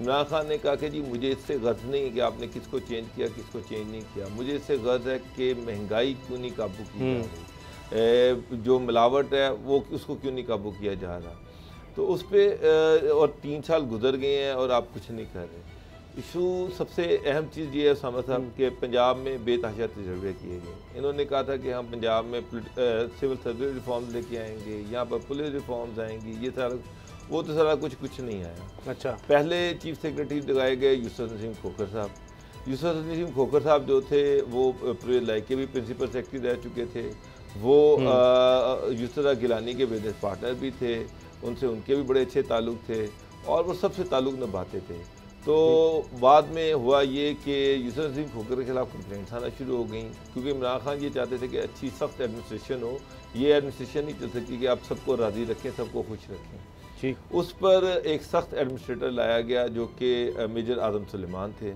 इमरान खान ने कहा कि जी मुझे इससे गर्ज नहीं है कि आपने किसको चेंज किया किसको चेंज नहीं किया, मुझे इससे गर्ज है कि महंगाई क्यों नहीं काबू की जा रही, जो मिलावट है वो उसको क्यों नहीं काबू किया जा रहा। तो उस पर और 3 साल गुजर गए हैं और आप कुछ नहीं कर रहे। इशू सबसे अहम चीज़ ये है सामा साहब कि पंजाब में बेतहाशा तजर्बे किए गए। इन्होंने कहा था कि हम पंजाब में सिविल सर्विस रिफॉर्म्स लेके आएंगे, यहाँ पर पुलिस रिफॉर्म्स आएंगी, ये सारा वो तो सारा कुछ नहीं आया। अच्छा। पहले चीफ सेक्रेटरी लगाए गए यूसुफ नसीम खोखर साहब। यूसुफ नसीम खोखर साहब जो थे वो लाइक के भी प्रिंसिपल सेक्रेटरी रह चुके थे, वो यूसुफ गिलानी के बिजनेस पार्टनर भी थे, उनके भी बड़े अच्छे ताल्लुक थे और वो सबसे ताल्लुक निभाते थे। तो बाद में हुआ ये कि यूसुफ नसीम खोखर के खिलाफ कंप्लेंट्स आना शुरू हो गई क्योंकि इमरान खान ये चाहते थे कि अच्छी सख्त एडमिनिस्ट्रेशन हो। ये एडमिनिस्ट्रेशन नहीं चल सकती कि आप सबको राज़ी रखें, सबको खुश रखें। ठीक। उस पर एक सख्त एडमिनिस्ट्रेटर लाया गया जो कि मेजर आज़म सुलेमान थे।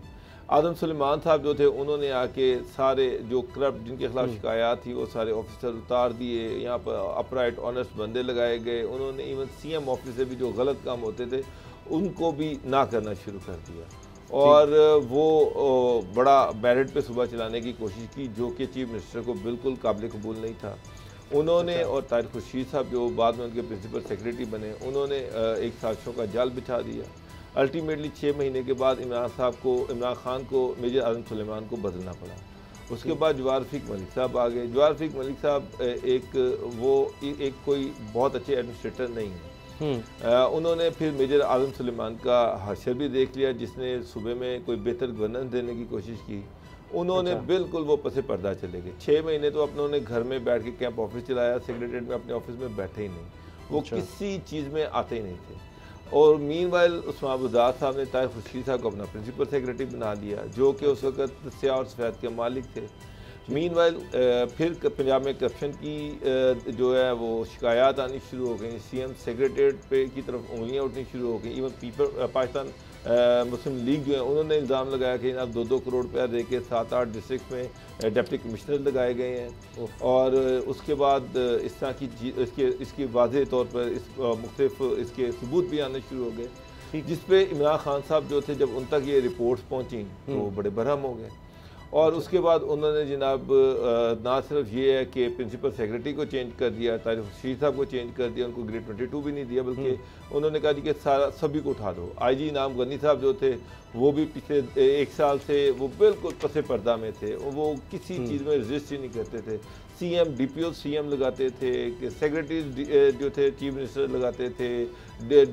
आज़म सुलेमान साहब जो थे उन्होंने आके सारे जो करप्ट जिनके खिलाफ शिकायत थी वो सारे ऑफिसर उतार दिए, यहाँ पर अपराइट ऑनेस्ट बंदे लगाए गए। उन्होंने इवन सीएम ऑफिस से भी जो गलत काम होते थे उनको भी ना करना शुरू कर दिया और वो बड़ा बैलेट पे सुबह चलाने की कोशिश की जो कि चीफ मिनिस्टर को बिल्कुल काबिल कबूल नहीं था। उन्होंने और तारिक खुर्शीद साहब जो बाद में उनके प्रिंसिपल सेक्रेटरी बने, उन्होंने एक साजिशों का जाल बिछा दिया। अल्टीमेटली 6 महीने के बाद इमरान खान को मेजर आज़म सुलेमान को बदलना पड़ा। उसके बाद जवाहर रफीक मलिक साहब आ गए। जवाहर रफीक मलिक साहब एक कोई बहुत अच्छे एडमिनिस्ट्रेटर नहीं है। उन्होंने फिर मेजर आज़म सुलेमान का हशर भी देख लिया जिसने सूबे में कोई बेहतर गवर्नेंस देने की कोशिश की। उन्होंने बिल्कुल वो पसे पर्दा चले गए। 6 महीने तो अपने घर में बैठ के कैंप ऑफिस चलाया, सेक्रेटरीट में अपने ऑफिस में बैठे ही नहीं, वो किसी चीज़ में आते ही नहीं थे। और मीनवाइल उस्मान अबूज़ाद साहब ने तारिक खुर्शीद साहब को अपना प्रिंसिपल सेक्रेटरी बना दिया जो कि उस वक्त स्याह और सफ़ेद के मालिक थे। मीनवाइल फिर पंजाब में करप्शन की जो है वो शिकायत आनी शुरू हो गई, सीएम सेक्रेटरीट पे की तरफ उंगलियां उठनी शुरू हो गई। इवन पाकिस्तान मुस्लिम लीग जो है उन्होंने इल्ज़ाम लगाया कि अब 2-2 करोड़ रुपया दे के 7-8 डिस्ट्रिक्ट में डिप्टी कमिश्नर लगाए गए हैं। और उसके बाद इस तरह की इसकी वाज़ेह तौर पर मुख्तलिफ इसके सबूत भी आने शुरू हो गए जिस पे इमरान खान साहब जो थे जब उन तक ये रिपोर्ट्स पहुँची तो वो बड़े बरहम हो गए। और उसके बाद उन्होंने जनाब ना सिर्फ ये है कि प्रिंसिपल सेक्रेटरी को चेंज कर दिया, तारिक खुर्शीद साहब को चेंज कर दिया, उनको ग्रेड 22 भी नहीं दिया, बल्कि उन्होंने कहा कि सभी को उठा दो। आईजी नाम गनी साहब जो थे वो भी पिछले 1 साल से वो बिल्कुल पसे पर्दा में थे, वो किसी चीज़ में रजिस्ट ही नहीं करते थे। सीएम डीपीओ सीएम लगाते थे, सेक्रेटरी जो थे चीफ मिनिस्टर लगाते थे,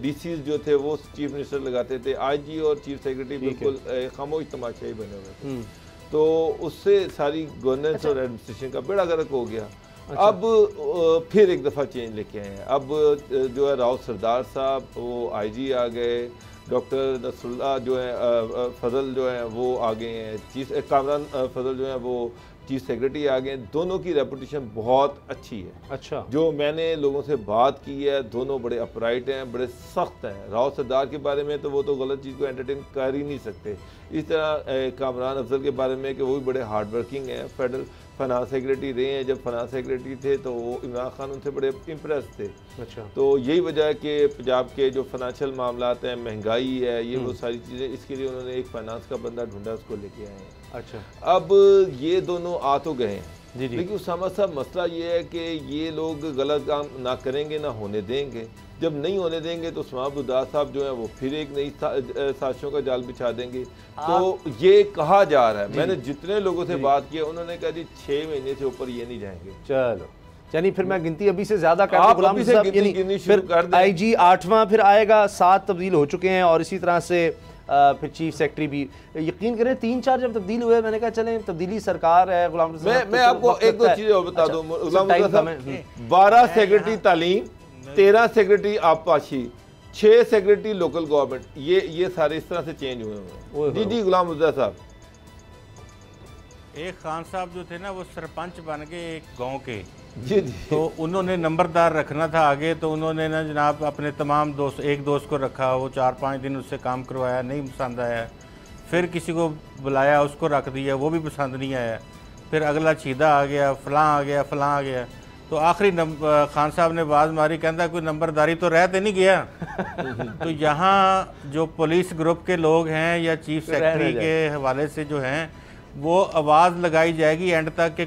डीसीज जो थे वो चीफ मिनिस्टर लगाते थे, आईजी और चीफ सेक्रेटरी बिल्कुल खामोश तमाशाई बने हुए थे। तो उससे सारी गवर्नेंस और एडमिनिस्ट्रेशन का बेड़ा गर्क हो गया। अब फिर एक दफ़ा चेंज लेके आए हैं। अब जो है राव सरदार साहब वो आईजी आ गए, डॉक्टर नसरुल्लाह जो है फजल जो है वो आ गए हैं, कामरान फजल जो है वो चीफ सेक्रेटरी आ गए। दोनों की रेपुटेशन बहुत अच्छी है। अच्छा। जो मैंने लोगों से बात की है दोनों बड़े अपराइट हैं, बड़े सख्त हैं। राव सरदार के बारे में तो वो तो गलत चीज़ को एंटरटेन कर ही नहीं सकते। इस तरह कामरान अफजल के बारे में कि वो भी बड़े हार्ड वर्किंग हैं, फेडरल फाइनेंस सेक्रेटरी रहे हैं। जब फाइनेंस सेक्रेटरी थे तो वो इमरान खान उनसे बड़े इम्प्रेस थे। अच्छा। तो यही वजह है कि पंजाब के जो फाइनेंशियल मामलात हैं, महंगाई है, ये वो सारी चीज़ें, इसके लिए उन्होंने एक फाइनेंस का बंदा ढूंढा, उसको लेके आए हैं। अच्छा। अब ये दोनों आ तो गए हैं लेकिन उसामा साहब मसला ये है कि ये लोग गलत काम ना करेंगे ना होने देंगे। जब नहीं होने देंगे तो उस्मान अबूज़ाद साहब जो है वो फिर एक नई साजिशों का जाल बिछा देंगे। तो ये कहा जा रहा है, मैंने जितने लोगों से बात की उन्होंने कहा जी 6 महीने से ऊपर ये नहीं जाएंगे। चलो यानी फिर मैं गिनती अभी से ज्यादा कर गुलाम साहब, यानी फिर आईजी 8वां फिर आएगा, 7 तब्दील हो चुके हैं और इसी तरह से फिर चीफ सेक्रेटरी भी। यकीन करें 3-4 जब तब्दील हुए, मैंने कहा चलें तब्दीली सरकार है। गुलाम मैं आपको एक दो चीजें और बता दूं। गुलाम रजा साहब 12 सेक्रेटरी तालीम, 13 सेक्रेटरी आबपाशी, 6 सेक्रेटरी लोकल गवर्नमेंट, ये सारे इस तरह से चेंज हुए हैं। जी जी गुलाम रजा साहब। एक खान साहब जो थे ना वो सरपंच बन गए एक गांव के। जी जी। तो उन्होंने नंबरदार रखना था आगे, तो उन्होंने ना जनाब अपने तमाम दोस्त, एक दोस्त को रखा, वो 4-5 दिन उससे काम करवाया, नहीं पसंद आया। फिर किसी को बुलाया, उसको रख दिया, वो भी पसंद नहीं आया। फिर अगला छीदा आ गया, फलां आ गया, फलां आ गया। तो आखिरी खान साहब ने बाज मारी, कहता कोई नंबरदारी तो रहते नहीं गया। तो यहाँ जो पुलिस ग्रुप के लोग हैं या चीफ सेक्रेटरी के हवाले से जो हैं, वो आवाज़ लगाई जाएगी एंड तक कि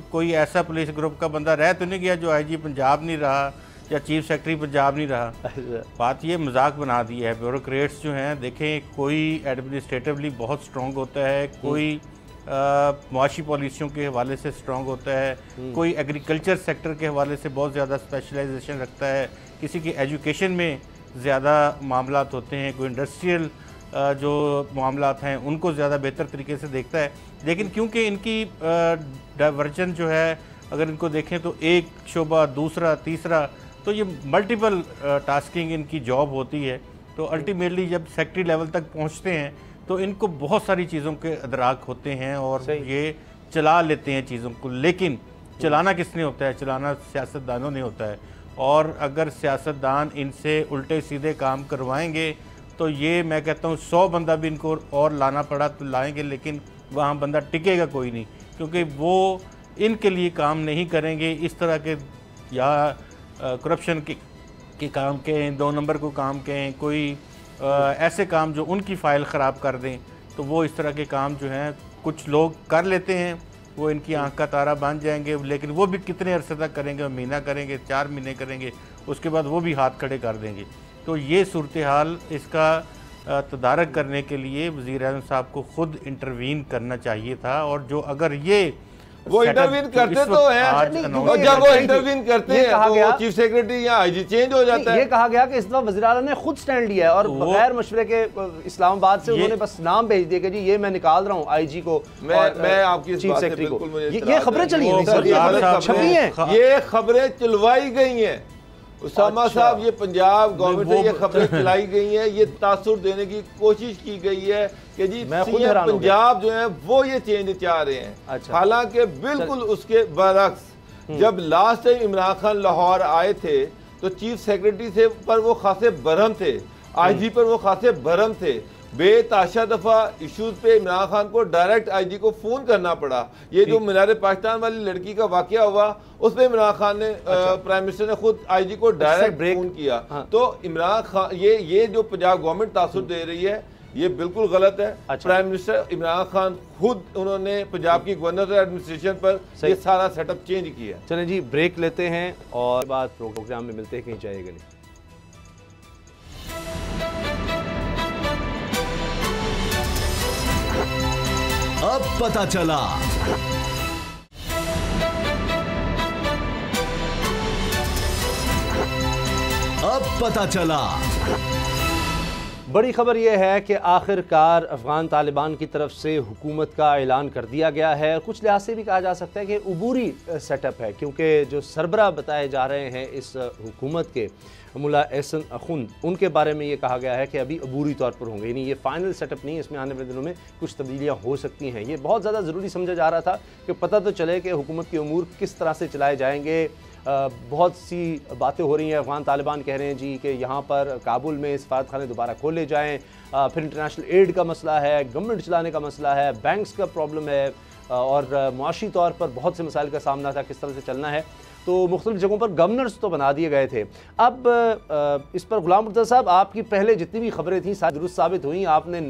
कोई ऐसा पुलिस ग्रुप का बंदा रह तो नहीं गया जो आईजी पंजाब नहीं रहा या चीफ सेक्रेटरी पंजाब नहीं रहा। बात ये मजाक बना दी है। ब्यूरोक्रेट्स जो हैं, देखें, कोई एडमिनिस्ट्रेटिवली बहुत स्ट्रॉन्ग होता है, कोई मुआशी पॉलिसियों के हवाले से स्ट्रॉन्ग होता है, कोई एग्रीकल्चर सेक्टर के हवाले से बहुत ज़्यादा स्पेशलाइजेशन रखता है, किसी की एजुकेशन में ज़्यादा मामलात होते हैं, कोई इंडस्ट्रियल जो मामलात हैं उनको ज़्यादा बेहतर तरीके से देखता है। लेकिन क्योंकि इनकी डाइवर्जन जो है, अगर इनको देखें तो एक शोबा, दूसरा, तीसरा, तो ये मल्टीपल टास्किंग इनकी जॉब होती है। तो अल्टीमेटली जब सेक्रेटरी लेवल तक पहुंचते हैं तो इनको बहुत सारी चीज़ों के अदराक होते हैं और ये चला लेते हैं चीज़ों को। लेकिन चलाना किसने होता है? चलाना सियासतदानों ने होता है। और अगर सियासतदान इनसे उल्टे सीधे काम करवाएंगे तो ये, मैं कहता हूँ, 100 बंदा भी इनको और लाना पड़ा तो लाएंगे, लेकिन वहाँ बंदा टिकेगा कोई नहीं, क्योंकि वो इनके लिए काम नहीं करेंगे। इस तरह के या करप्शन के काम के, 2 नंबर को काम के, कोई ऐसे काम जो उनकी फ़ाइल ख़राब कर दें, तो वो इस तरह के काम जो हैं कुछ लोग कर लेते हैं, वो इनकी आंख का तारा बन जाएंगे। लेकिन वो भी कितने अरसे तक करेंगे? महीना करेंगे, 4 महीने करेंगे, उसके बाद वो भी हाथ खड़े कर देंगे। तो ये सूरत हाल, इसका तदारक करने के लिए वज़ीर-ए-आज़म साहब को खुद इंटरवीन करना चाहिए था। और जो अगर ये वो इंटरवीन करते तो हैं, जब वो इंटरवीन करते हैं तो चीफ सेक्रेटरी या आईजी चेंज हो जाता है। ये कहा गया कि इस दफा वज़ीर आला ने खुद स्टैंड लिया है और बगैर मशवरे के इस्लामाबाद से उन्होंने बस नाम भेज दिया कि जी ये मैं निकाल रहा हूँ आईजी को, मैं आपकी चीफ सेक्रेटरी को। ये खबरें चली हैं, छपी हैं, ये खबरें चलवाई गई हैं। उसामा साहब, ये पंजाब गवर्नमेंट से ये खबरें चलाई गई हैं, ये तासुर देने की कोशिश की गई है कि जी सीएम पंजाब जो है वो ये चेंज चाह रहे हैं। हालांकि बिल्कुल उसके बरक्स, जब लास्ट टाइम इमरान खान लाहौर आए थे तो चीफ सेक्रेटरी से पर वो खासे बरहम थे, आईजी पर वो खासे बरहम थे। बेताशा दफा इशूज पे इमरान खान को डायरेक्ट आईजी को फोन करना पड़ा। ये जो मीनार पाकिस्तान वाली लड़की का वाकया हुआ, उस पर इमरान खान ने प्राइम मिनिस्टर ने खुद आईजी को डायरेक्ट फोन किया। तो इमरान खान, ये जो पंजाब गवर्नमेंट तासुर दे रही है, ये बिल्कुल गलत है। प्राइम मिनिस्टर इमरान खान खुद, उन्होंने पंजाब की गवर्नर एडमिनिस्ट्रेशन पर ये सारा सेटअप चेंज किया। चलें जी, ब्रेक लेते हैं और बाद प्रोग्राम में मिलते हैं, कहीं जाएगा नहीं। अब पता चला। अब पता चला। बड़ी खबर यह है कि आखिरकार अफ़गान तालिबान की तरफ से हुकूमत का ऐलान कर दिया गया है। कुछ लिहाज से भी कहा जा सकता है कि अबूरी सेटअप है, क्योंकि जो सरबराह बताए जा रहे हैं इस हुकूमत के, मुल्ला एहसन अखुंद, उनके बारे में ये कहा गया है कि अभी अबूरी तौर पर होंगे, यानी ये फाइनल सेटअप नहीं है, इसमें आने वाले दिनों में कुछ तब्दीलियाँ हो सकती हैं। ये बहुत ज़्यादा ज़रूरी समझा जा रहा था कि पता तो चले कि हुकूमत के अमूर किस तरह से चलाए जाएंगे। बहुत सी बातें हो रही हैं। अफ़गान तालिबान कह रहे हैं जी कि यहाँ पर काबुल में सफारत खाने दोबारा खोले जाएँ, फिर इंटरनेशनल एड का मसला है, गवर्नमेंट चलाने का मसला है, बैंक्स का प्रॉब्लम है और मुआशी तौर पर बहुत से मसाइल का सामना था, किस तरह से चलना है। तो मुख्तलिफ जगहों पर गवर्नर्स तो बना दिए गए थे। अब इस पर गुलाम मुर्तज़ा साहब, आपकी पहले जितनी भी खबरें थी सारी दुरुस्त साबित हुई। आपने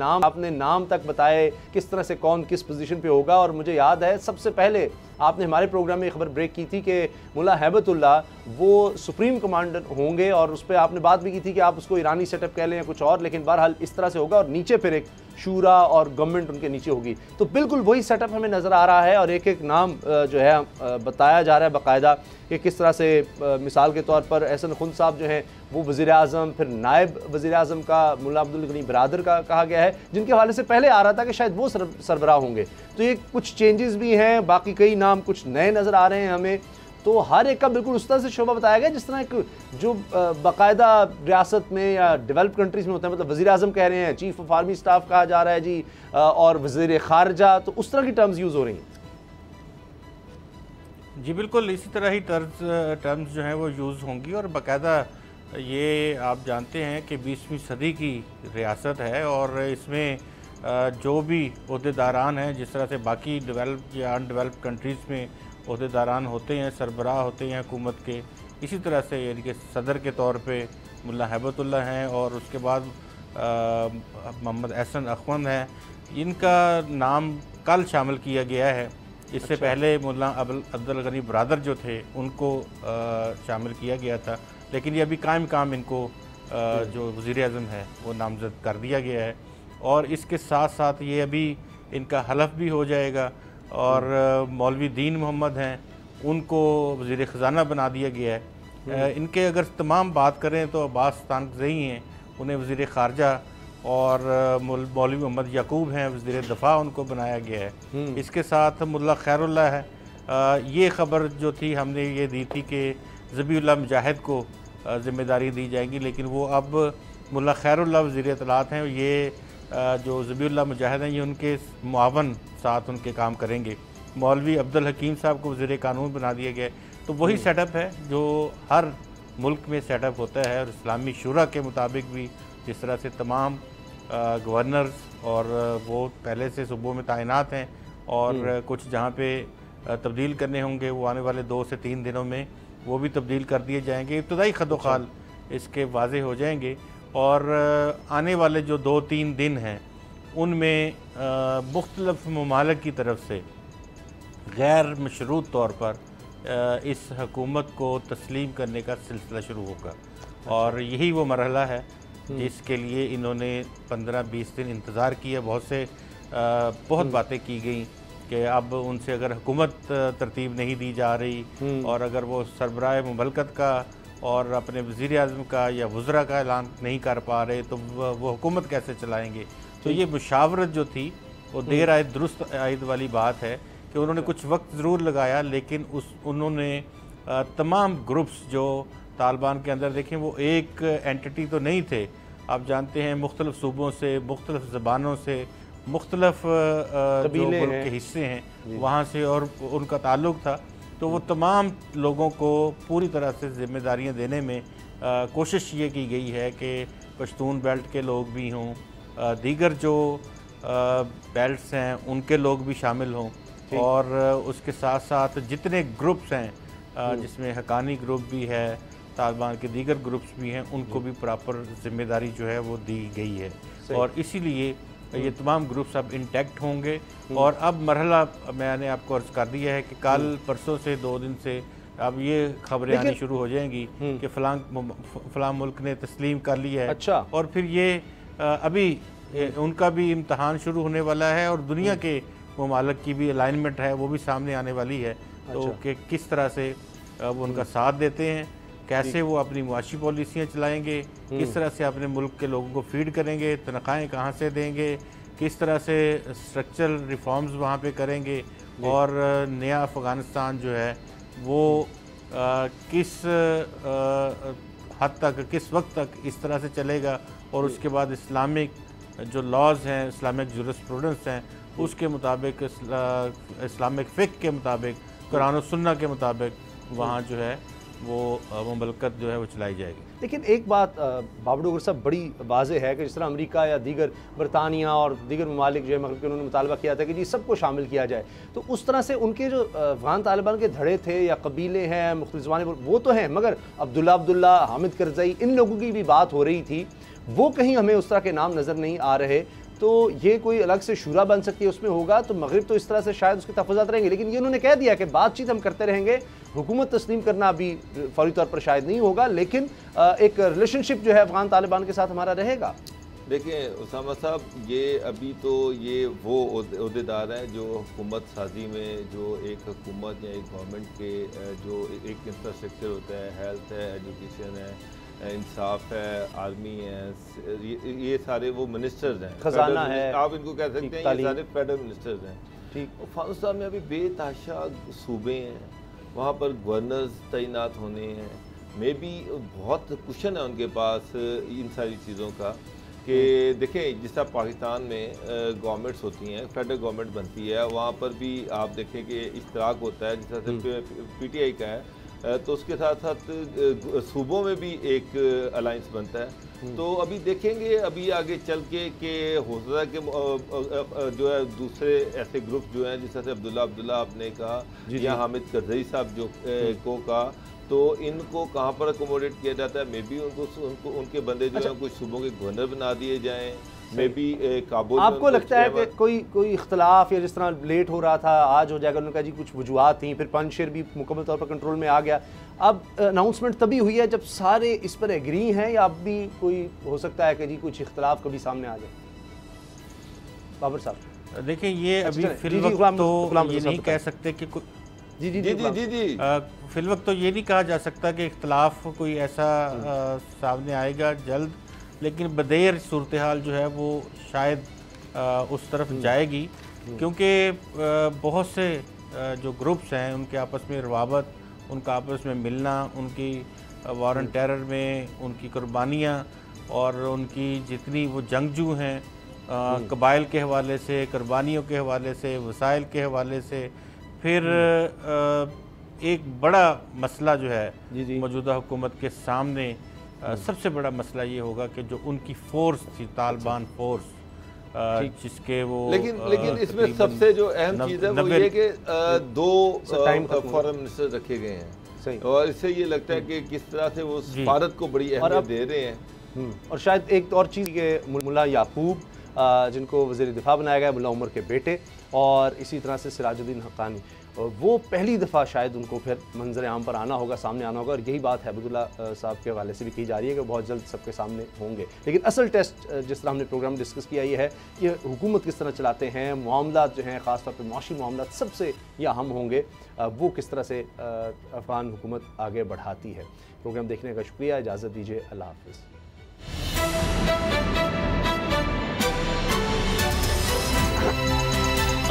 नाम तक बताए किस तरह से कौन किस पोजीशन पे होगा। और मुझे याद है सबसे पहले आपने हमारे प्रोग्राम में खबर ब्रेक की थी कि मुल्ला हैबतुल्लाह वो सुप्रीम कमांडर होंगे और उस पर आपने बात भी की थी कि आप उसको ईरानी सेटअप कह लें या कुछ और, लेकिन बहरहाल इस तरह से होगा और नीचे फिर एक शूरा और गवर्नमेंट उनके नीचे होगी। तो बिल्कुल वही सेटअप हमें नज़र आ रहा है और एक एक नाम जो है बताया जा रहा है बाकायदा कि किस तरह से, मिसाल के तौर पर एहसन अखुंद साहब जो हैं वो वज़ीर आज़म, फिर नायब वज़ीर आज़म का मुल्ला अब्दुल गनी बरादर का कहा गया है, जिनके हवाले से पहले आ रहा था कि शायद वो सरबराह होंगे। तो ये कुछ चेंजेस भी हैं, बाकी कई नाम कुछ नए नज़र आ रहे हैं हमें। तो हर एक का बिल्कुल उस तरह से शोभा बताया गया जिस तरह एक जो बाकायदा रियासत में या डेवलप कंट्रीज़ में होता है, मतलब वज़ीर आज़म कह रहे हैं, चीफ ऑफ आर्मी स्टाफ कहा जा रहा है जी, और वज़ीर ख़ारजा, तो उस तरह की टर्म्स यूज़ हो रही हैं। जी बिल्कुल, इसी तरह ही टर्म्स जो हैं वो यूज़ होंगी। और बाकायदा ये आप जानते हैं कि 20वीं सदी की रियासत है और इसमें जो भी अहदेदारान हैं, जिस तरह से बाकी डेवलप या अनडेवलप कंट्रीज़ में अहदेदारान होते हैं, सरबराह होते हैं हुकूमत के, इसी तरह से यानी कि सदर के तौर पे मुल्ला हैबतुल्लाह हैं और उसके बाद मोहम्मद एहसन अखवंद हैं। इनका नाम कल शामिल किया गया है। इससे पहले मुल्ला अब्दुल गनी बरादर जो थे उनको शामिल किया गया था, लेकिन ये अभी कायम इनको जो वज़ीर आज़म है वो नामज़द कर दिया गया है। और इसके साथ साथ ये अभी इनका हलफ भी हो जाएगा। और मौलवी दीन मोहम्मद हैं, उनको वज़ीर ख़ज़ाना बना दिया गया है। इनके अगर तमाम बात करें तो अब्बास तानज़ई हैं, उन्हें वज़ीर ख़ारजा, और मौलवी मोहम्मद याकूब हैं, वज़ीर दफ़ा उनको बनाया गया है। इसके साथ मुल्ला खैरुल्लाह है। ये ख़बर जो थी हमने ये दी थी कि ज़बीउल्लाह मुजाहिद को ज़िम्मेदारी दी जाएगी, लेकिन वो अब मुल्ला खैरुल्लाह वज़ीर इत्तलात हैं। ये जो ज़बीउल्लाह मुजाहिद हैं ये उनके मुआवन साथ उनके काम करेंगे। मौलवी अब्दुल हकीम साहब को वज़ीर कानून बना दिया गया है। तो वही सेटअप है जो हर मुल्क में सेटअप होता है। और इस्लामी शुरा के मुताबिक भी जिस तरह से तमाम गवर्नर्स और वो पहले से सूबों में तैनात हैं और कुछ जहाँ पे तब्दील करने होंगे वो आने वाले 2 से 3 दिनों में वो भी तब्दील कर दिए जाएंगे। इब्तदाई खदोखाल इसके वाज़े हो जाएंगे और आने वाले जो 2-3 दिन हैं उनमें मुख्तलिफ़ ममालिक की तरफ से गैर मशरूत तौर पर इस हुकूमत को तस्लीम करने का सिलसिला शुरू होगा। और यही वो मरहला है जिसके लिए इन्होंने 15-20 दिन इंतज़ार किया। बहुत बातें की गई कि अब उनसे अगर हुकूमत तरतीब नहीं दी जा रही और अगर वो सरबराह मुमलकत का और अपने वज़ीर आज़म का या वज़रा का ऐलान नहीं कर पा रहे तो वो हुकूमत कैसे चलाएंगे। तो ये मुशावरत जो थी वो देर आयद दुरुस्त आयद वाली बात है कि उन्होंने कुछ वक्त ज़रूर लगाया, लेकिन उन्होंने तमाम ग्रुप्स जो तालिबान के अंदर देखें वो एक एंटिटी तो नहीं थे। आप जानते हैं मुख्तलिफ़ सूबों से, मुख्तलिफ़ ज़बानों से, मुख्तलिफ़ जो मुल्क के हिस्से हैं वहाँ से और उनका ताल्लुक़ था। तो वो तमाम लोगों को पूरी तरह से ज़िम्मेदारियाँ देने में कोशिश ये की गई है कि पश्तून बेल्ट के लोग भी हों, दीगर जो बेल्ट्स हैं उनके लोग भी शामिल हों, और उसके साथ साथ जितने ग्रुप्स हैं जिसमें हकानी ग्रुप भी है, तालिबान के दीगर ग्रुप्स भी हैं, उनको भी प्रॉपर ज़िम्मेदारी जो है वो दी गई है। और इसीलिए ये तमाम ग्रुप्स अब इंटैक्ट होंगे। और अब मरहला मैंने आपको अर्ज़ कर दिया है कि कल परसों से 2 दिन से अब ये खबरें आनी शुरू हो जाएंगी कि फ़लाँ मुल्क ने तस्लीम कर लिया है। अच्छा। और फिर ये अभी उनका भी इम्तहान शुरू होने वाला है और दुनिया के ममालिक की भी अलाइनमेंट है, वो भी सामने आने वाली है। तो कि किस तरह से वो उनका साथ देते हैं, कैसे वो अपनी मुआशी पॉलिसियाँ चलाएंगे, किस तरह से अपने मुल्क के लोगों को फीड करेंगे, तनख्वाहें कहाँ से देंगे, किस तरह से स्ट्रक्चरल रिफॉर्म्स वहाँ पे करेंगे, और नया अफ़गानिस्तान जो है वो किस हद तक, किस वक्त तक इस तरह से चलेगा। और उसके बाद इस्लामिक जो लॉज़ हैं, इस्लामिक जुरिस्प्रूडेंस हैं, उसके मुताबिक, इस्लामिक फ़िक़्ह के मुताबिक, कुरान और सुन्नह के मुताबिक वहाँ जो है वो मुमलकत जो है वो चलाई जाएगी। लेकिन एक बात बाबड़ू गुर साहब बड़ी वाज़ेह है कि जिस तरह अमेरिका या दीगर बरतानिया और दीगर ममालिक जो है मगरब के उन्होंने मुतालबा किया था कि जी सबको शामिल किया जाए, तो उस तरह से उनके जो अफ़गान तालिबान के धड़े थे या कबीले हैं, मुख्तलिफ़ ज़बानें, वो तो हैं, मगर अब्दुल्ला, हामिद करज़ई, इन लोगों की भी बात हो रही थी, वो कहीं हमें उस तरह के नाम नज़र नहीं आ रहे। तो ये कोई अलग से शूरा बन सकती है, उसमें होगा तो मगरिब तो इस तरह से शायद उसके तहफ़्फ़ुज़ात रहेंगे। लेकिन ये उन्होंने कह दिया कि बातचीत हम करते रहेंगे, हुकूमत तस्लीम करना अभी फौरी तौर पर शायद नहीं होगा, लेकिन एक रिलेशनशिप जो है अफ़गान तालिबान के साथ हमारा रहेगा। देखिए उसामा साहब, ये अभी तो ये वो अहदेदार हैं जो हुकूमत साजी में, जो एक हुकूमत या एक गवर्नमेंट के जो एक इंफ्रास्ट्रक्चर होता है, हेल्थ है, एजुकेशन है, इंसाफ है, आर्मी है, ये सारे वो मिनिस्टर्स हैं, खजाना है, आप इनको कह सकते हैं, ये सारे फेडरल मिनिस्टर्स हैं। ठीक, फारूक साहब में अभी बेताशा सूबे हैं, वहाँ पर गवर्नर्स तैनात होने हैं, मे बी बहुत कुशन है उनके पास इन सारी चीज़ों का कि देखें जिस तरह पाकिस्तान में गवर्नमेंट्स होती हैं, फेडरल गवर्नमेंट बनती है, वहाँ पर भी आप देखें कि इश्तराक होता है, जिस तरह से PTI का है, तो उसके साथ साथ सूबों में भी एक अलायंस बनता है। तो अभी देखेंगे अभी आगे चल के कि हो सकता है कि जो है दूसरे ऐसे ग्रुप जो हैं, जिस तरह से अब्दुल्ला आपने कहा या हामिद करजई साहब जो को कहा, तो इनको कहाँ पर अकोमोडेट किया जाता है। मे बी उनको उनके बंदे जो हैं कुछ सूबों के गवर्नर बना दिए जाएं, मे बी काबुल। आपको लगता है कि कोई इख्तलाफ या जिस तरह लेट हो रहा था आज हो जाएगा, उन्होंने कहा जी कुछ वजूहात थी, फिर पंजशेर भी मुकम्मल तौर पर कंट्रोल में आ गया, अब अनाउंसमेंट तभी हुई है जब सारे इस पर एग्री हैं, या अब भी कोई हो सकता है कि जी कुछ इख्तलाफ कभी सामने आ जाए? बाबर साहब देखिए, ये अभी फिलहाल तो ये नहीं कह सकते कि जी फिलवक्त तो ये नहीं कहा जा सकता कि इख्तलाफ कोई ऐसा सामने आएगा जल्द, लेकिन बदेर सूरत हाल जो है वो शायद उस तरफ जाएगी, क्योंकि बहुत से जो ग्रुप्स हैं उनके आपस में रवाबत, उनका आपस में मिलना, उनकी वार एंड टेरर में उनकी कुर्बानियाँ और उनकी जितनी वो जंगजू हैं कबाइल के हवाले से, कुर्बानियों के हवाले से, वसाइल के हवाले से, फिर एक बड़ा मसला जो है मौजूदा हुकूमत के सामने सबसे बड़ा मसला ये होगा कि जो उनकी फोर्स थी, तालिबान फोर्स, जिसके वो लेकिन इसमें सबसे जो अहम चीज़ है वो ये कि 2 फॉरेन मिनिस्टर रखे गए हैं, और इससे ये लगता है कि किस तरह से वो भारत को बड़ी अहमियत दे रहे हैं। और शायद एक और चीज़ के मुल्ला याकूब जिनको वज़ीर दिफा बनाया गया, मुल्ला उमर के बेटे, और इसी तरह से सिराजुद्दीन हक्कानी, वो पहली दफ़ा शायद उनको फिर मंजर आम पर आना होगा, सामने आना होगा, और यही बात है अब्दुल्ला साहब के हवाले से भी कही जा रही है कि बहुत जल्द सबके सामने होंगे। लेकिन असल टेस्ट जिस तरह हमने प्रोग्राम डिस्कस किया ये है कि हुकूमत किस तरह चलाते हैं, मामलात जो हैं ख़ासतौर पर माशी मामलात सबसे या हम होंगे, वो किस तरह से अफ़गान हुकूमत आगे बढ़ाती है। प्रोग्राम देखने का शुक्रिया, इजाज़त दीजिए, अल्लाह हाफ़िज़।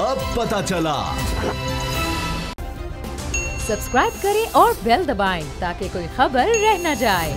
अब पता चला। सब्सक्राइब करें और बेल दबाएं ताकि कोई खबर रह न जाए।